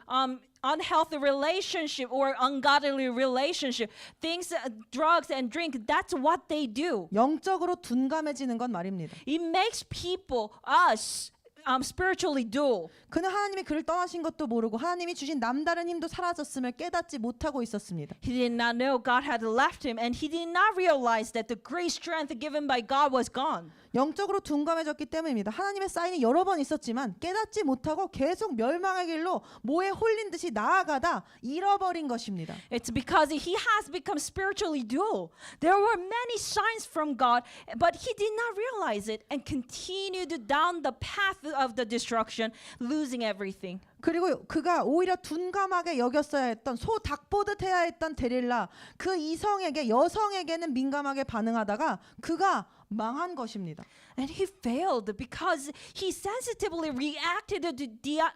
unhealthy relationship or ungodly relationship, things, drugs and drink, that's what they do. 영적으로 둔감해지는 건 말입니다. It makes people, us, spiritually dull. 그는 하나님이 그를 떠나신 것도 모르고 하나님이 주신 남다른 힘도 사라졌음을 깨닫지 못하고 있었습니다. He did not know God had left him, and he did not realize that the great strength given by God was gone. 영적으로 둔감해졌기 때문입니다. 하나님의 사인이 여러 번 있었지만 깨닫지 못하고 계속 멸망의 길로 모에 홀린 듯이 나아가다 잃어버린 것입니다. It's because he has become spiritually dull. There were many signs from God, but he did not realize it and continued down the path of the destruction, losing everything. 그리고 그가 오히려 둔감하게 여겼어야 했던 소 닭 보듯 해야 했던 데릴라, 그 이성에게, 여성에게는 민감하게 반응하다가 그가 망한 것입니다. And he failed because he sensitively reacted to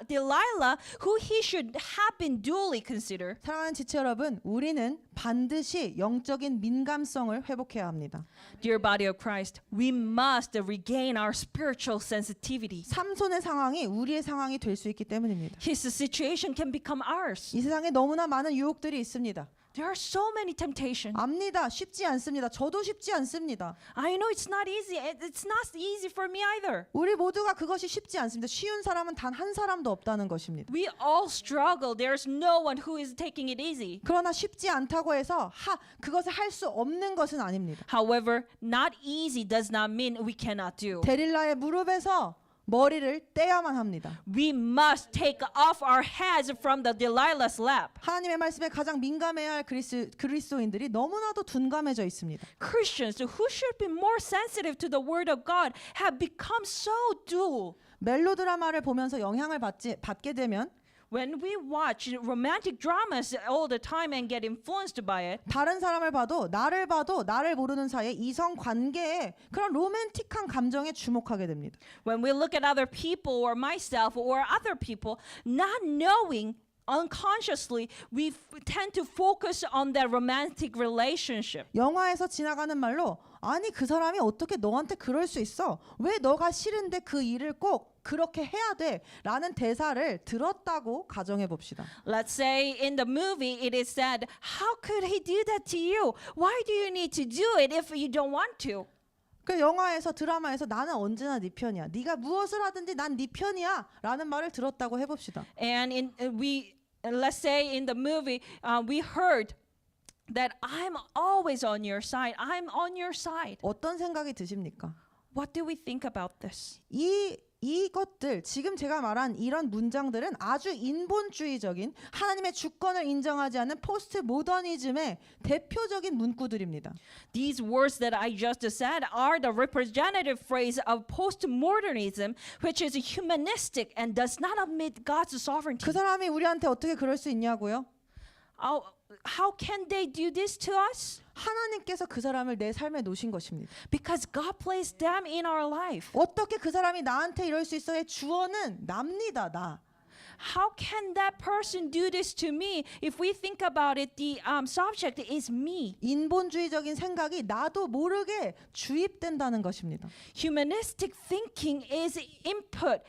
Delilah, who he should have been duly considered. 사랑하는 지체 여러분, 우리는 반드시 영적인 민감성을 회복해야 합니다. Dear body of Christ, we must regain our spiritual sensitivity. 삼손의 상황이 우리의 상황이 될 수 있기 때문입니다. His situation can become ours. 이 세상에 너무나 많은 유혹들이 있습니다. There are so many temptations. 압니다. 쉽지 않습니다. 저도 쉽지 않습니다. I know it's not easy. It's not easy for me either. 우리 모두가 그것이 쉽지 않습니다. 쉬운 사람은 단 한 사람도 없다는 것입니다. We all struggle. There's no one who is taking it easy. 그러나 쉽지 않다고 해서 그것을 할 수 없는 것은 아닙니다. However, not easy does not mean we cannot do. 데릴라의 무릎에서 머리를 떼야만 합니다. We must take off our heads from the Delilah's lap. 하나님의 말씀에 가장 민감해야 할 그리스도인들이 너무나도 둔감해져 있습니다. Christians who should be more sensitive to the word of God have become so dull. 멜로드라마를 보면서 영향을 받게 되면 When we watch romantic dramas all the time and get influenced by it, 다른 사람을 봐도 나를 모르는 사이에 이성 관계에 그런 로맨틱한 감정에 주목하게 됩니다. when we look at other people or myself or other people, not knowing unconsciously, we tend to focus on that romantic relationship. 영화에서 지나가는 말로 아니 그 사람이 어떻게 너한테 그럴 수 있어? 왜 너가 싫은데 그 일을 꼭 그렇게 해야 돼? 라는 대사를 들었다고 가정해 봅시다. Let's say in the movie it is said, how could he do that to you? Why do you need to do it if you don't want to? 그 영화에서 드라마에서 나는 언제나 네 편이야. 네가 무엇을 하든지 난 네 편이야. 라는 말을 들었다고 해봅시다. And let's say in the movie we heard that I'm always on your side. I'm on your side. 어떤 생각이 드십니까? What do we think about this? 이것들 지금 제가 말한 이런 문장들은 아주 인본주의적인 하나님의 주권을 인정하지 않는 포스트 모더니즘의 대표적인 문구들입니다. These words that I just said are the representative phrase of postmodernism, which is humanistic and does not admit God's sovereignty. 그 사람이 우리한테 어떻게 그럴 수 있냐고요? How can they do this to us? 하나님께서 그 사람을 내 삶에 놓으신 것입니다. Because God placed them in our life. 어떻게 그 사람이 나한테 이럴 수 있어의 주어는 납니다. 나. How can that person do this to me? If we think about it, the subject is me. 인본주의적인 생각이 나도 모르게 주입된다는 것입니다. Humanistic thinking is input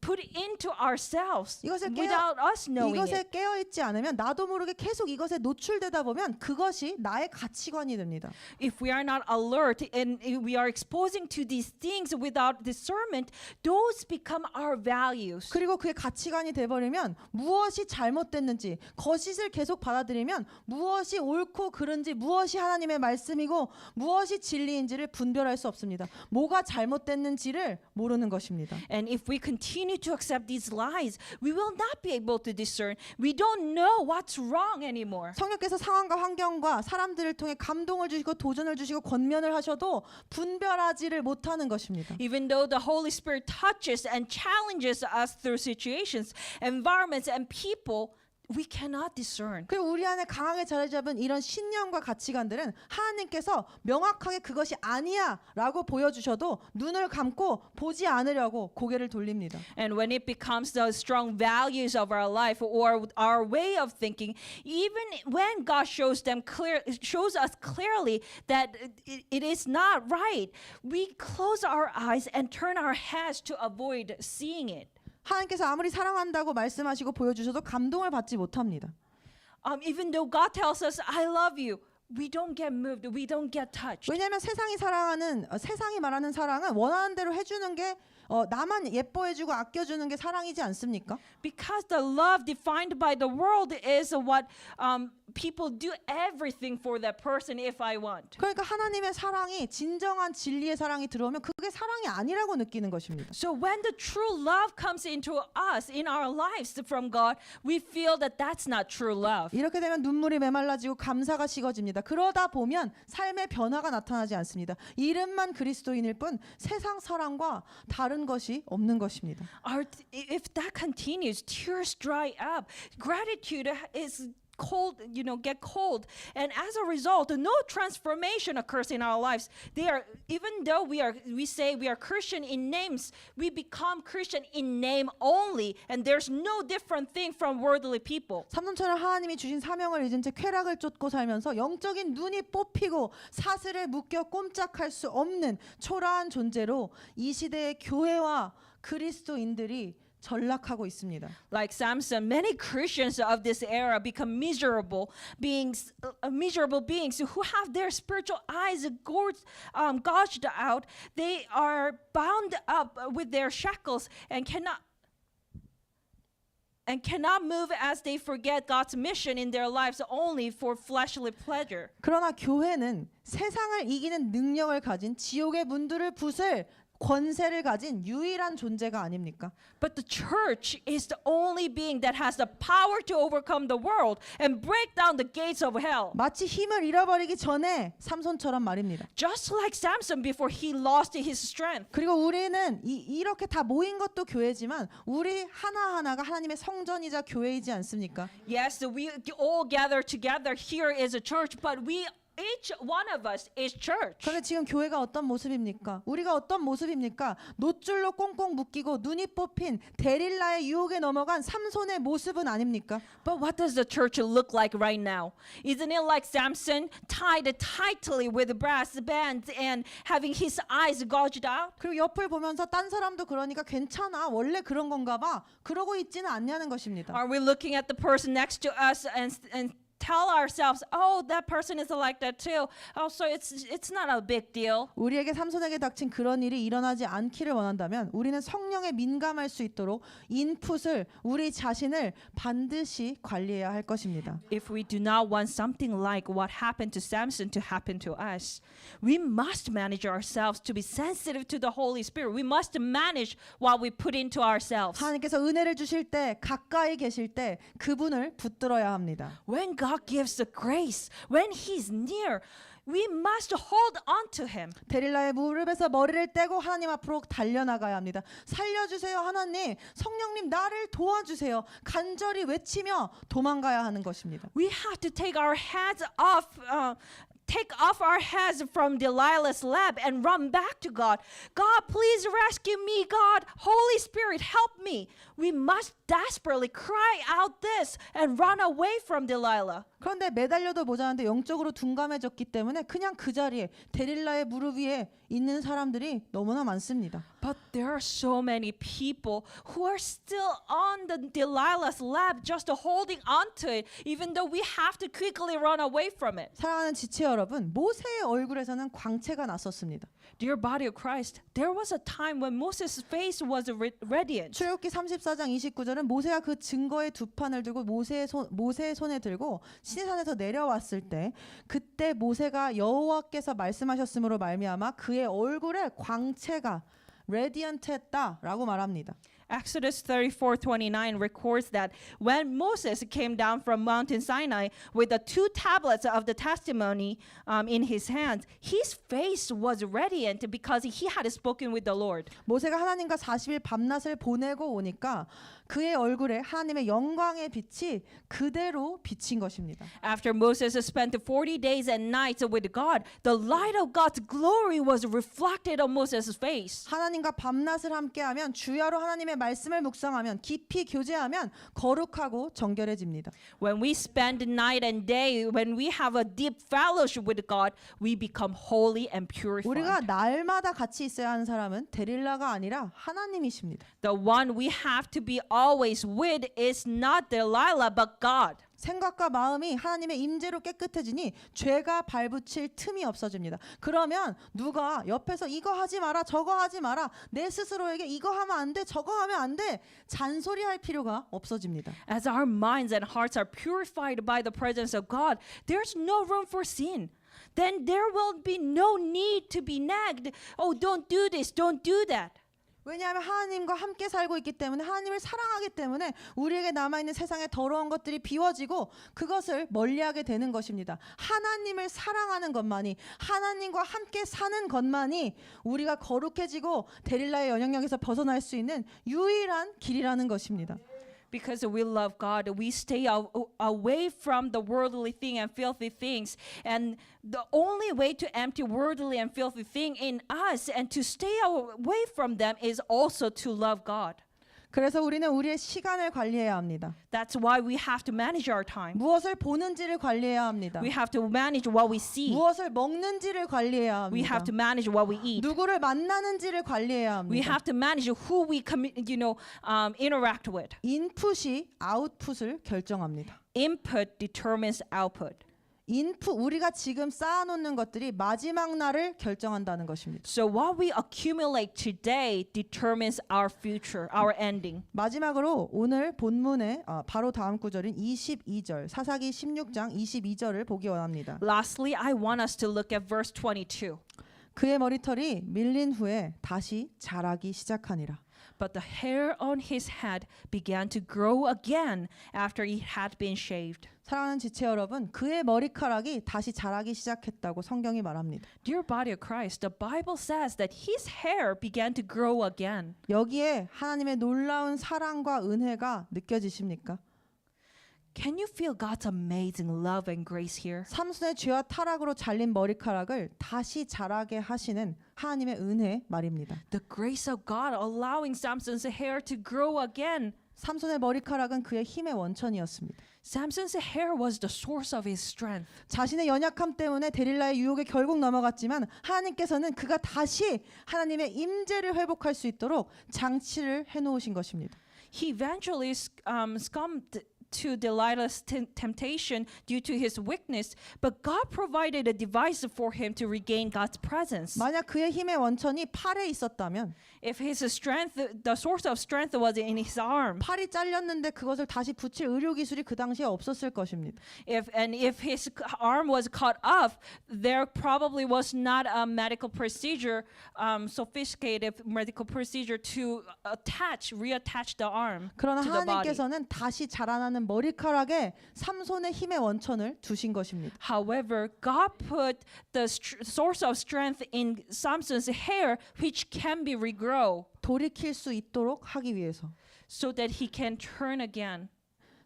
put into ourselves without us knowing 이것에 it. 깨어 있지 않으면 나도 모르게 계속 이것에 노출되다 보면 그것이 나의 가치관이 됩니다. If we are not alert and we are exposing to these things without discernment, those become our values. 그리고 그의 가치관이 돼버리면 무엇이 잘못됐는지 거짓을 계속 받아들이면 무엇이 옳고 그른지 무엇이 하나님의 말씀이고 무엇이 진리인지를 분별할 수 없습니다. 뭐가 잘못됐는지를 모르는 것입니다. And if we continue to accept these lies, we will not be able to discern. We don't know what's wrong anymore. 성령께서 상황과 환경과 사람들을 통해 감동을 주시고 도전을 주시고 권면을 하셔도 분별하지를 못하는 것입니다. Even though the Holy Spirit touches and challenges us through situations, environments, and people, we cannot discern. 그리고 우리 안에 강하게 자리 잡은 이런 신념과 가치관들은 하나님께서 명확하게 그것이 아니야 라고 보여주셔도 눈을 감고 보지 않으려고 고개를 돌립니다. And when it becomes the strong values of our life or our way of thinking, even when God shows us clearly that it is not right, we close our eyes and turn our heads to avoid seeing it. 하나님께서 아무리 사랑한다고 말씀하시고 보여주셔도 감동을 받지 못합니다. Even though God tells us, I love you, we don't get moved, we don't get touched. 왜냐하면 세상이 말하는 사랑은 원하는 대로 해주는 게 나만 예뻐해주고 아껴주는 게 사랑이지 않습니까? Because the love defined by the world is what people do everything for that person if I want. 그러니까 하나님의 사랑이 진정한 진리의 사랑이 들어오면 그게 사랑이 아니라고 느끼는 것입니다. So when the true love comes into us in our lives from God, we feel that that's not true love. 이렇게 되면 눈물이 메말라지고 감사가 식어집니다. 그러다 보면 삶의 변화가 나타나지 않습니다. 이름만 그리스도인일 뿐 세상 사랑과 다른 것이 없는 것입니다. If that continues, tears dry up. Gratitude is cold, get cold, and as a result, no transformation occurs in our lives. Even though we say we are Christian in names, we become Christian in name only, and there's no different thing from worldly people. 삼손처럼 하나님이 주신 사명을 잊은 채 쾌락을 쫓고 살면서 영적인 눈이 뽑히고 사슬에 묶여 꼼짝할 수 없는 초라한 존재로 이 시대의 교회와 그리스도인들이 전락하고 있습니다. Like Samson, many Christians of this era become miserable beings who have their spiritual eyes gouged out. They are bound up with their shackles and cannot move as they forget God's mission in their lives only for fleshly pleasure. 그러나 교회는 세상을 이기는 능력을 가진 지옥의 문들을 부술 권세를 가진 유일한 존재가 아닙니까? But the church is the only being that has the power to overcome the world and break down the gates of hell. 마치 힘을 잃어버리기 전에 삼손처럼 말입니다. Just like Samson before he lost his strength. 그리고 우리는 이렇게 다 모인 것도 교회지만 우리 하나하나가 하나님의 성전이자 교회이지 않습니까? Yes, we all gather together here is a church, but each one of us is church. 그런데 지금 교회가 어떤 모습입니까? 우리가 어떤 모습입니까? 노줄로 꽁꽁 묶이고 눈이 뽑힌 데릴라의 유혹에 넘어간 삼손의 모습은 아닙니까? But what does the church look like right now? Isn't it like Samson, tied tightly with brass bands and having his eyes gouged out? 그리고 옆을 보면서 딴 사람도 그러니까 괜찮아. 원래 그런 건가 봐. 그러고 있지는 않냐는 것입니다. Are we looking at the person next to us and tell ourselves, oh, that person is like that too. Oh, so it's not a big deal. 우리에게 삼손에게 닥친 그런 일이 일어나지 않기를 원한다면 우리는 성령에 민감할 수 있도록 인풋을 우리 자신을 반드시 관리해야 할 것입니다. If we do not want something like what happened to Samson to happen to us, we must manage ourselves to be sensitive to the Holy Spirit. We must manage what we put into ourselves. 하나님께서 은혜를 주실 때 가까이 계실 때 그분을 붙들어야 합니다. When God gives the grace, when He's near, we must hold on to Him. 데릴라의 무릎에서 머리를 떼고 하나님 앞으로 달려나가야 합니다. 살려주세요 하나님, 성령님 나를 도와주세요. 간절히 외치며 도망가야 하는 것입니다. We have to take our hands off. Take off our hands from Delilah's lap and run back to God. God, please rescue me, God. Holy Spirit, help me. We must desperately cry out this and run away from Delilah. 그런데 매달려도 모자란데 영적으로 둔감해졌기 때문에 그냥 그 자리에 데릴라의 무릎 위에 있는 사람들이 너무나 많습니다. But there are so many people who are still on the Delilah's lap, just holding on to it, even though we have to quickly run away from it. 사랑하는 지체 여러분, 모세의 얼굴에서는 광채가 났었습니다. Dear body of Christ, there was a time when Moses' face was radiant. 출애굽기 34장 29절은 모세가 그 증거의 두 판을 들고 모세의 손에 들고 시내산에서 내려왔을 때 그때 모세가 여호와께서 말씀하셨으므로 말미암아 그의 얼굴에 광채가 radiant했다라고 말합니다. Exodus 34:29 records that when Moses came down from Mountain Sinai with the 2 tablets of the testimony in his hands, his face was radiant because he had spoken with the Lord. 모세가 하나님과 40일 밤낮을 보내고 오니까 그의 얼굴에 하나님의 영광의 빛이 그대로 비친 것입니다. After Moses spent 40 days and nights with God, the light of God's glory was reflected on Moses' face. 하나님과 밤낮을 함께하면 주야로 하나님의 말씀을 묵상하면 깊이 교제하면 거룩하고 정결해집니다. When we spend night and day, when we have a deep fellowship with God, we become holy and purified. 우리가 날마다 같이 있어야 하는 사람은 데릴라가 아니라 하나님이십니다. The one we have to be always with is not Delilah, but God. 생각과 마음이 하나님의 임재로 깨끗해지니 죄가 발붙일 틈이 없어집니다. 그러면 누가 옆에서 이거 하지 마라 저거 하지 마라 내 스스로에게 이거 하면 안 돼 저거 하면 안 돼 잔소리할 필요가 없어집니다. As our minds and hearts are purified by the presence of God, there's no room for sin. Then there will be no need to be nagged. Oh, don't do this, don't do that. 왜냐하면 하나님과 함께 살고 있기 때문에 하나님을 사랑하기 때문에 우리에게 남아있는 세상의 더러운 것들이 비워지고 그것을 멀리하게 되는 것입니다. 하나님을 사랑하는 것만이 하나님과 함께 사는 것만이 우리가 거룩해지고 데릴라의 영향력에서 벗어날 수 있는 유일한 길이라는 것입니다. Because we love God, we stay away from the worldly thing and filthy things. And the only way to empty worldly and filthy thing in us and to stay away from them is also to love God. 그래서 우리는 우리의 시간을 관리해야 합니다. That's why we have to manage our time. 무엇을 보는지를 관리해야 합니다. We have to manage what we see. 무엇을 먹는지를 관리해야 We 합니다. have to manage what we eat. 누구를 만나는지를 관리해야 We 합니다. have to manage who we interact with. 인풋이 아웃풋을 결정합니다. Input determines output. 인풋 우리가 지금 쌓아놓는 것들이 마지막 날을 결정한다는 것입니다. So what we accumulate today determines our future, our ending. 마지막으로 오늘 본문의 바로 다음 구절인 22절 사사기 16장 22절을 보기 원합니다. Lastly, I want us to look at verse 22. 그의 머리털이 밀린 후에 다시 자라기 시작하니라. But the hair on his head began to grow again after it had been shaved. 사랑하는 지체 여러분, 그의 머리카락이 다시 자라기 시작했다고 성경이 말합니다. Dear body of Christ, the Bible says that his hair began to grow again. 여기에 하나님의 놀라운 사랑과 은혜가 느껴지십니까? Can you feel God's amazing love and grace here? 삼손의 죄와 타락으로 잘린 머리카락을 다시 자라게 하시는 하나님의 은혜 말입니다. The grace of God allowing Samson's hair to grow again. 삼손의 머리카락은 그의 힘의 원천이었습니다. Samson's hair was the source of his strength. 자신의 연약함 때문에 데릴라의 유혹에 결국 넘어갔지만 하나님께서는 그가 다시 하나님의 임재를 회복할 수 있도록 장치를 해놓으신 것입니다. He eventually succumbed to Delilah's temptation due to his weakness, but God provided a device for him to regain God's presence. 만약 그의 힘의 원천이 팔에 있었다면 If his strength, the source of strength was in his arm, 팔이 잘렸는데 그것을 다시 붙일 의료 기술이 그 당시에 없었을 것입니다. if his arm was cut off, there probably was not a medical procedure, sophisticated medical procedure to reattach the arm 그러나 to the body. 하나님께서는 다시 자라나는 머리카락에 삼손의 힘의 원천을 두신 것입니다. However, God put the source of strength in Samson's hair, which can be regrow, 돌이킬 수 있도록 하기 위해서 so that he can turn again.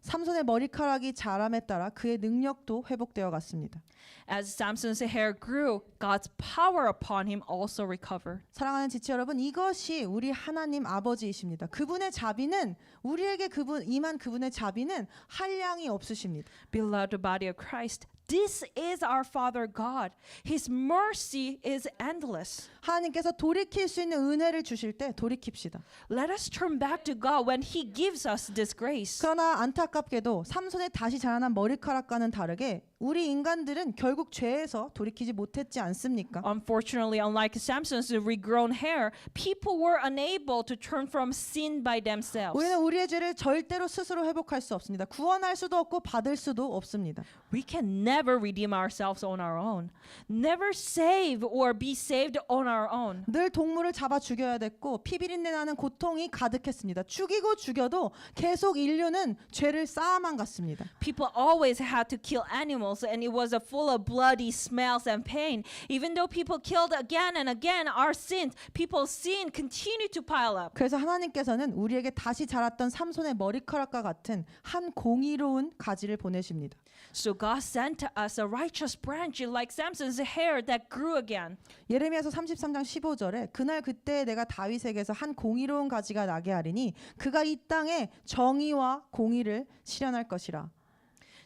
삼손의 머리카락이 자람에 따라 그의 능력도 회복되어 갔습니다. As Samson's hair grew, God's power upon him also recovered. 사랑하는 지체 여러분, 이것이 우리 하나님 아버지이십니다. 그분의 자비는 우리에게 임한 그분의 자비는 한량이 없으십니다. Beloved body of Christ, this is our Father God. His mercy is endless. 하나님께서 돌이킬 수 있는 은혜를 주실 때 돌이킵시다. Let us turn back to God when He gives us this grace. 그러나 안타깝게도 삼손의 다시 자라난 머리카락과는 다르게 우리 인간들은 결국 죄에서 돌이키지 못했지 않습니까? Unfortunately, unlike Samson's regrown hair, people were unable to turn from sin by themselves. 우리는 우리의 죄를 절대로 스스로 회복할 수 없습니다. 구원할 수도 없고 받을 수도 없습니다. We can never redeem ourselves on our own. Never save or be saved on our own. 늘 동물을 잡아 죽여야 됐고 피비린내 나는 고통이 가득했습니다. 죽이고 죽여도 계속 인류는 죄를 쌓아만 갔습니다. People always had to kill animals, and it was full of bloody smells and pain. Even though people killed again and again our sins, people's sin continued to pile up. 그래서 하나님께서는 우리에게 다시 자랐던 삼손의 머리카락과 같은 한 공의로운 가지를 보내십니다. So God sent to us a righteous branch like Samson's hair that grew again. 예레미야서 33장 15절에 그날 그때 내가 다윗에게서 한 공의로운 가지가 나게 하리니 그가 이 땅에 정의와 공의를 실현할 것이라.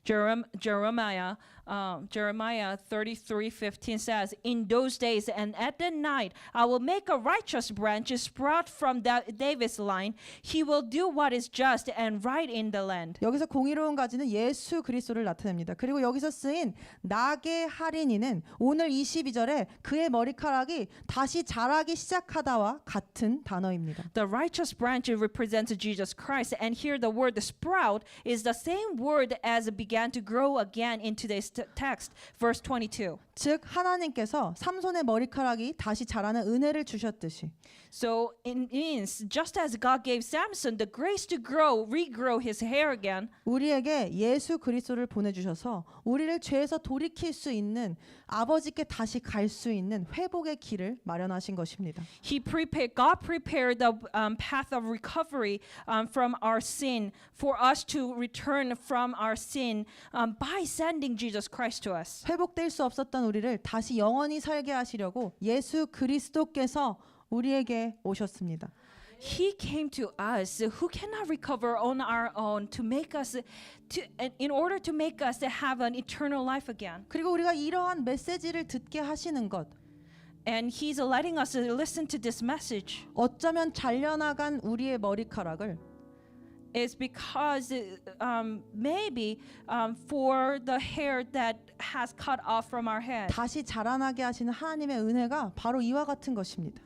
Jeremiah 33:15 says, "In those days and at that night, I will make a righteous branch sprout from David's line. He will do what is just and right in the land." 여기서 공의로운 가지는 예수 그리스도를 나타냅니다. 그리고 여기서 쓰인 나게 하리니는 오늘 22절에 그의 머리카락이 다시 자라기 시작하다와 같은 단어입니다. The righteous branch represents Jesus Christ, and here the word sprout is the same word as began to grow again in today's text, verse 22. 즉 하나님께서 삼손의 머리카락이 다시 자라는 은혜를 주셨듯이 So it means just as God gave Samson the grace to regrow his hair again, 우리에게 예수 그리스도를 보내주셔서 우리를 죄에서 돌이킬 수 있는 아버지께 다시 갈 수 있는 회복의 길을 마련하신 것입니다. God prepared the path of recovery from our sin for us to return from our sin by sending Jesus Christ to us. 회복될 수 없었던 우리를 다시 영원히 살게 하시려고 예수 그리스도께서 우리에게 오셨습니다. He came to us who cannot recover on our own in order to make us have an eternal life again. 그리고 우리가 이러한 메시지를 듣게 하시는 것 And He's letting us listen to this message 어쩌면 잘려나간 우리의 머리카락을 is because maybe for the hair that has cut off from our head. 다시 자라나게 하시는 하나님의 은혜가 바로 이와 같은 것입니다.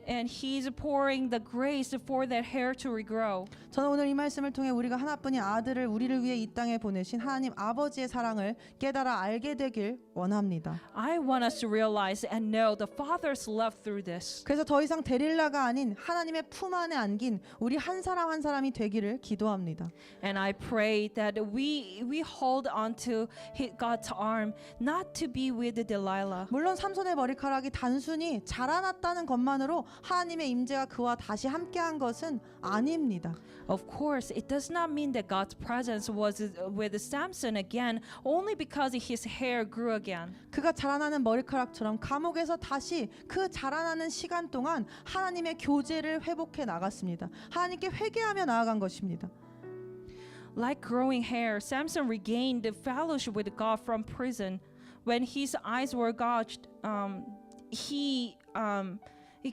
and He's pouring the grace for that hair to regrow. 저는 오늘 이 말씀을 통해 우리가 하나뿐인 아들을 우리를 위해 이 땅에 보내신 하나님 아버지의 사랑을 깨달아 알게 되길 원합니다. I want us to realize and know the Father's love through this. 그래서 더 이상 데릴라가 아닌 하나님의 품 안에 안긴 우리 한 사람 한 사람이 되기를 기도합니다. And I pray that we hold on to God's arm, not to be with Delilah. 물론 삼손의 머리카락이 단순히 자라났다는 것만으로 하나님의 임재가 그와 다시 함께한 것은 아닙니다. Of course, it does not mean that God's presence was with Samson again only because his hair grew again. 그가 자라나는 머리카락처럼 감옥에서 다시 그 자라나는 시간 동안 하나님의 교제를 회복해 나갔습니다. 하나님께 회개하며 나아간 것입니다. Like growing hair, Samson regained the fellowship with God from prison. When his eyes were gouged, he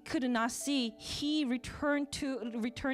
could not see. He returned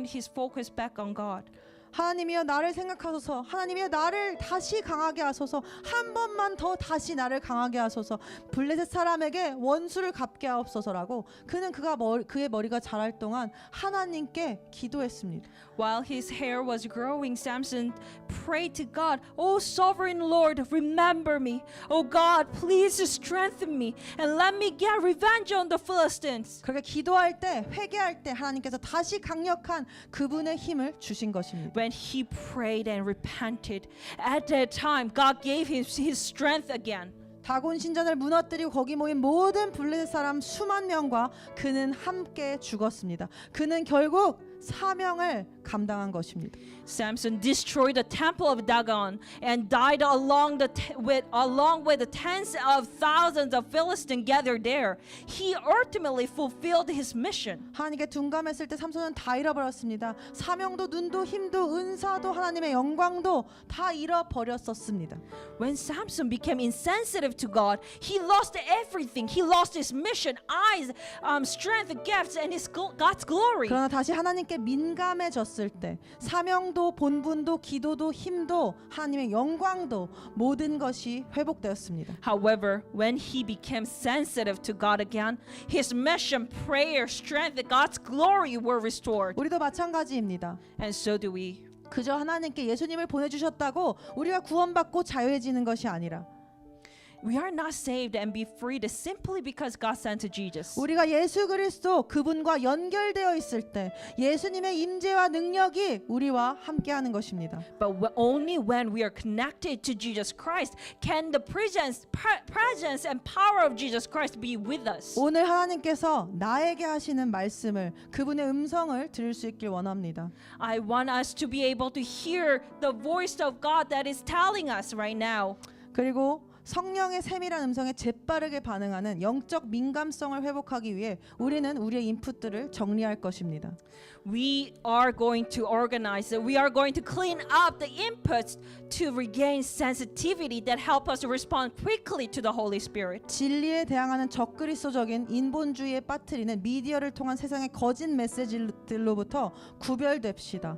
his focus back on God. 하나님이여 나를 생각하소서, 하나님이여 나를 다시 강하게 하소서, 한 번만 더 다시 나를 강하게 하소서, 블레셋 사람에게 원수를 갚게 하옵소서라고 그는 그의 머리가 자랄 동안 하나님께 기도했습니다. While his hair was growing, Samson prayed to God, "O sovereign Lord, remember me. O God, please strengthen me and let me get revenge on the Philistines." 그렇게 기도할 때, 회개할 때 하나님께서 다시 강력한 그분의 힘을 주신 것입니다. When he prayed and repented, at that time God gave him his strength again. 다곤 신전을 무너뜨리고 거기 모인 모든 블레셋 사람 수만 명과 그는 함께 죽었습니다. 그는 결국 사명을 감당한 것입니다. Samson destroyed the temple of Dagon and died along with the tens of thousands of Philistines gathered there. He ultimately fulfilled his mission. 하나님께 둔감했을 때 삼손은 다 잃어버렸습니다. 사명도 눈도 힘도 은사도 하나님의 영광도 다 잃어버렸었습니다. When Samson became insensitive to God, he lost everything. He lost his mission, eyes, strength, gifts, and God's glory. 그러나 다시 하나님께 민감해졌을 때 사명도 본분도 기도도 힘도 하나님의 영광도 모든 것이 회복되었습니다. However, when he became sensitive to God again, his mission, prayer, strength, God's glory were restored. 우리도 마찬가지입니다. And so do we. 그저 하나님께 예수님을 보내주셨다고 우리가 구원받고 자유해지는 것이 아니라 We are not saved and be freed simply because God sent Jesus. 우리가 예수 그리스도 그분과 연결되어 있을 때 예수님의 임재와 능력이 우리와 함께하는 것입니다. But only when we are connected to Jesus Christ can the presence and power of Jesus Christ be with us. 오늘 하나님께서 나에게 하시는 말씀을 그분의 음성을 들을 수 있길 원합니다. I want us to be able to hear the voice of God that is telling us right now. 그리고 성령의 세밀한 음성에 재빠르게 반응하는 영적 민감성을 회복하기 위해 우리는 우리의 인풋들을 정리할 것입니다. We are going to organize it. We are going to clean up the inputs to regain sensitivity that help us respond quickly to the Holy Spirit. 진리에 대항하는 적그리스도적인 인본주의에 빠뜨리는 미디어를 통한 세상의 거짓 메시지들로부터 구별됩시다.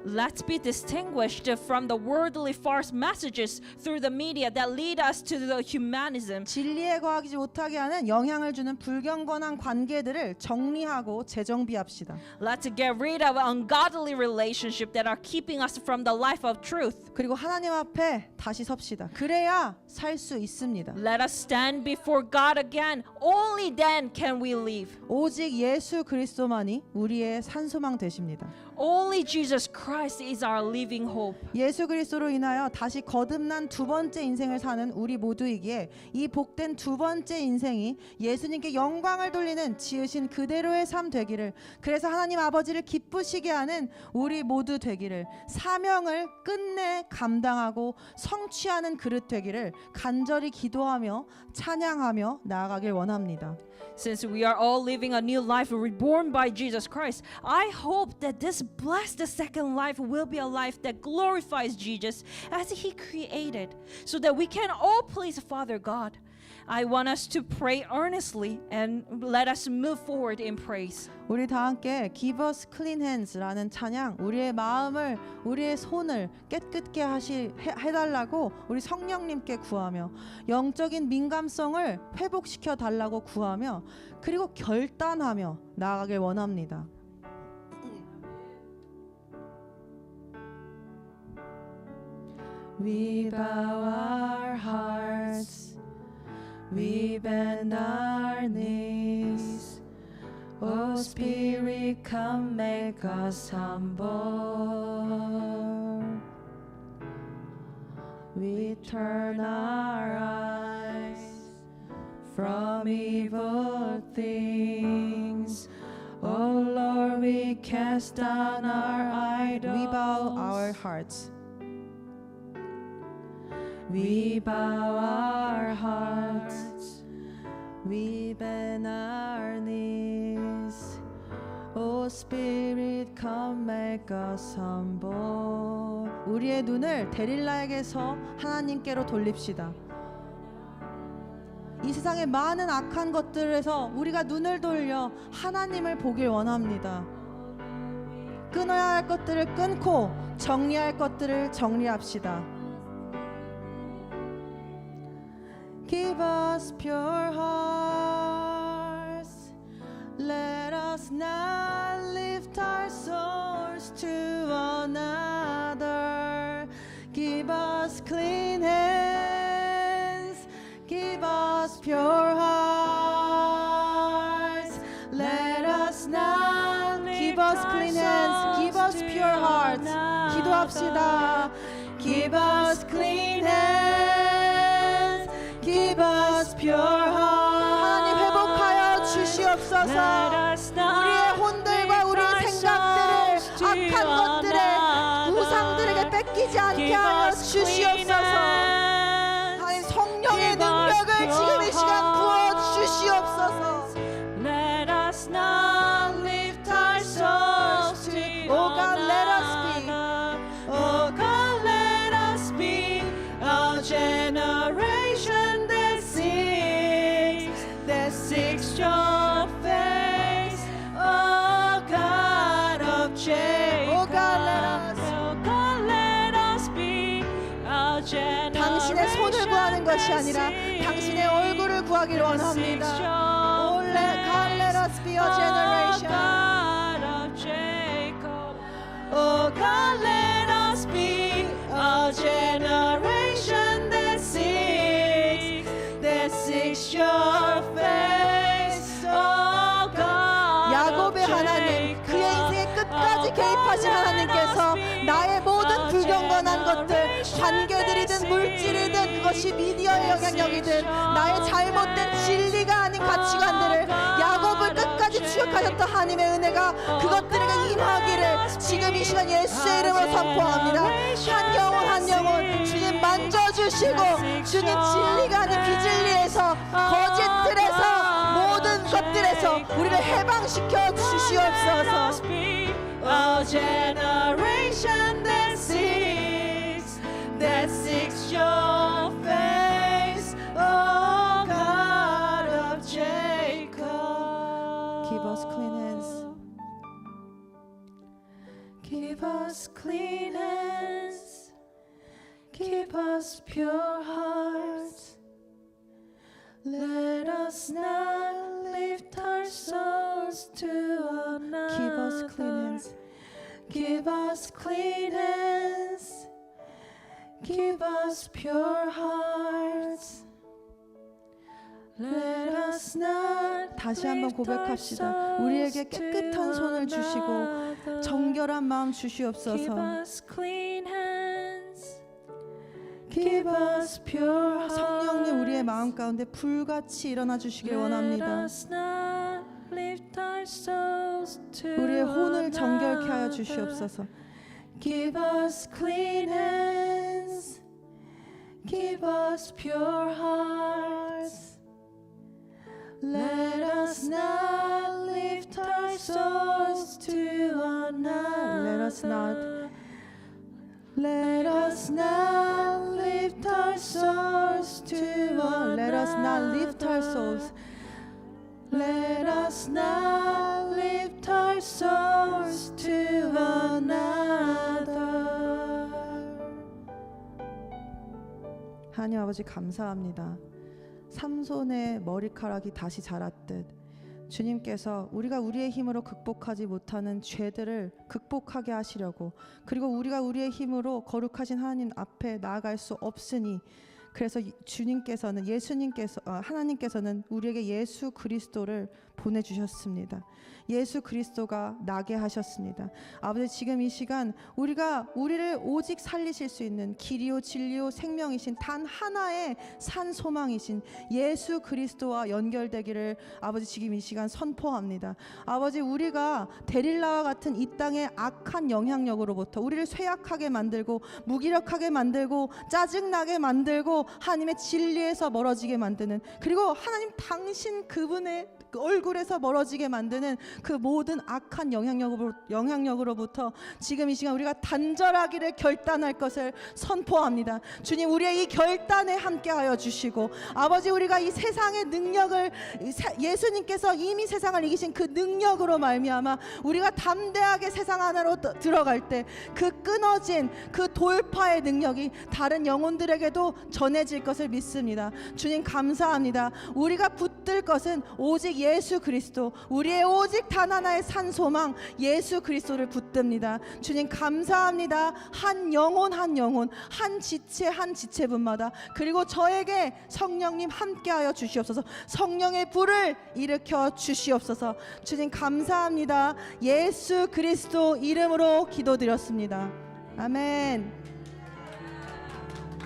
Let's be distinguished from the worldly false messages through the media that lead us to the humanism. 진리에 거하지 못하게 하는 영향을 주는 불경건한 관계들을 정리하고 재정비합시다. Let's get rid of ungodly relationships that are keeping us from the life of truth. 그리고 하나님 앞에 다시 섭시다. 그래야 살 수 있습니다. Let us stand before God again. Only then can we live. 오직 예수 그리스도만이 우리의 산소망 되십니다. Only Jesus Christ is our living hope. 예수 그리스도로 인하여 다시 거듭난 두 번째 인생을 사는 우리 모두이기에 이 복된 두 번째 인생이 예수님께 영광을 돌리는 지으신 그대로의 삶 되기를, 그래서 하나님 아버지를 기쁘시게 하는 우리 모두 되기를, 사명을 끝내 감당하고 성취하는 그릇 되기를 간절히 기도하며 찬양하며 나아가길 원합니다. Since we are all living a new life reborn by Jesus Christ, I hope that this blessed the second life will be a life that glorifies Jesus as He created, so that we can all please Father God. I want us to pray earnestly and let us move forward in praise. 우리 다 함께 Give us clean hands라는 찬양, 우리의 마음을, 우리의 손을 깨끗게 해달라고 우리 성령님께 구하며 영적인 민감성을 회복시켜 달라고 구하며 그리고 결단하며 나아가길 원합니다. We bow our hearts, we bend our knees. O Spirit, come make us humble. We turn our eyes from evil things. Oh Lord, we cast down our idols. We bow our hearts. We bow our hearts. We bend our knees. O Spirit, come make us humble. 우리의 눈을 데릴라에게서 하나님께로 돌립시다. 이 세상의 많은 악한 것들에서 우리가 눈을 돌려 하나님을 보길 원합니다. 끊어야 할 것들을 끊고 정리할 것들을 정리합시다. Give us pure hearts. Let us not lift our souls to another. Give us clean hands. Give us pure hearts. Let us not give us clean hands. Give us pure hearts. 기도합시다. Give us clean hands. Give us pure hearts. 하나님 회복하여 주시옵소서. 우리의 혼들과 우리의 생각들을 악한 것들에 우상들에게 뺏기지 않게 하여 주시옵소서. 하나님 성령의 능력을 지금 이 시간 부어 주시옵소서. Let us not lift our souls to Oh God, let us be. Oh God, let us be a generation that seeks your face. Oh God of Jacob. Oh God, let us. Oh God, let us be a generation 당신의 손을 구하는 것이 아니라 당신의 얼굴을 구하기를 원합니다. Oh God, let us be a generation. Oh God, let us be a generation that seeks your face. Oh God, 야곱의 하나님, 그의 인생의 끝까지 개입하신 하나님께서 나의 모든 불경건한 것들, 관계들이든 물질이든 그것이 미디어의 영향력이든 나의 잘못된 진리가 아닌 가치관들을 야곱을 끝까지 추격하셨던 하나님의 은혜가 그것들에게 임하기를 지금 이 시간 예수의 이름으로 선포합니다. 한 영혼 한 영혼 주님 만져주시고 주님 진리가 아닌 비진리에서 거짓들에서 모든 것들에서 우리를 해방시켜 주시옵소서. A generation that seeks your face, oh God of Jacob. Give us clean hands. Give us clean hands. Give us pure hearts. Let us not lift our souls to another. Give us clean hands. Give us clean hands. Give us pure hearts. Let us not 다시 한번 고백합시다. 우리에게 깨끗한 손을 주시고 정결한 마음 Give 주시옵소서. us clean hands. Give us pure hearts. 성령님 우리의 마음 가운데 불같이 일어나 주시길 원합니다. Let us not lift our souls to 우리의 혼을 정결케 하여 another. 주시옵소서. Give us clean hands. Give us pure hearts. Let us not lift our souls to another. us not Let us not lift our souls to Let us not lift our souls Let us not lift our souls to another. 하나님 아버지 감사합니다. 삼손의 머리카락이 다시 자랐듯 주님께서 우리가 우리의 힘으로 극복하지 못하는 죄들을 극복하게 하시려고, 그리고 우리가 우리의 힘으로 거룩하신 하나님 앞에 나아갈 수 없으니, 그래서 주님께서는 하나님께서는 우리에게 예수 그리스도를 보내주셨습니다. 예수 그리스도가 나게 하셨습니다. 아버지, 지금 이 시간 우리를 오직 살리실 수 있는 길이요 진리요 생명이신 단 하나의 산 소망이신 예수 그리스도와 연결되기를 아버지 지금 이 시간 선포합니다. 아버지, 우리가 데릴라와 같은 이 땅의 악한 영향력으로부터 우리를 쇠약하게 만들고 무기력하게 만들고 짜증나게 만들고 하나님의 진리에서 멀어지게 만드는, 그리고 하나님 당신 그분의 얼굴에서 멀어지게 만드는 그 모든 악한 영향력으로부터 지금 이 시간 우리가 단절하기를 결단할 것을 선포합니다. 주님, 우리의 이 결단에 함께하여 주시고, 아버지, 우리가 이 세상의 능력을 예수님께서 이미 세상을 이기신 그 능력으로 말미암아 우리가 담대하게 세상 안으로 들어갈 때 그 끊어진 그 돌파의 능력이 다른 영혼들에게도 전해질 것을 믿습니다. 주님 감사합니다. 우리가 붙들 것은 오직 예수 그리스도, 우리의 오직 단 하나의 산 소망 예수 그리스도를 붙듭니다. 주님 감사합니다. 한 영혼 한 영혼, 한 지체 한 지체분마다, 그리고 저에게 성령님 함께하여 주시옵소서. 성령의 불을 일으켜 주시옵소서. 주님 감사합니다. 예수 그리스도 이름으로 기도드렸습니다. 아멘.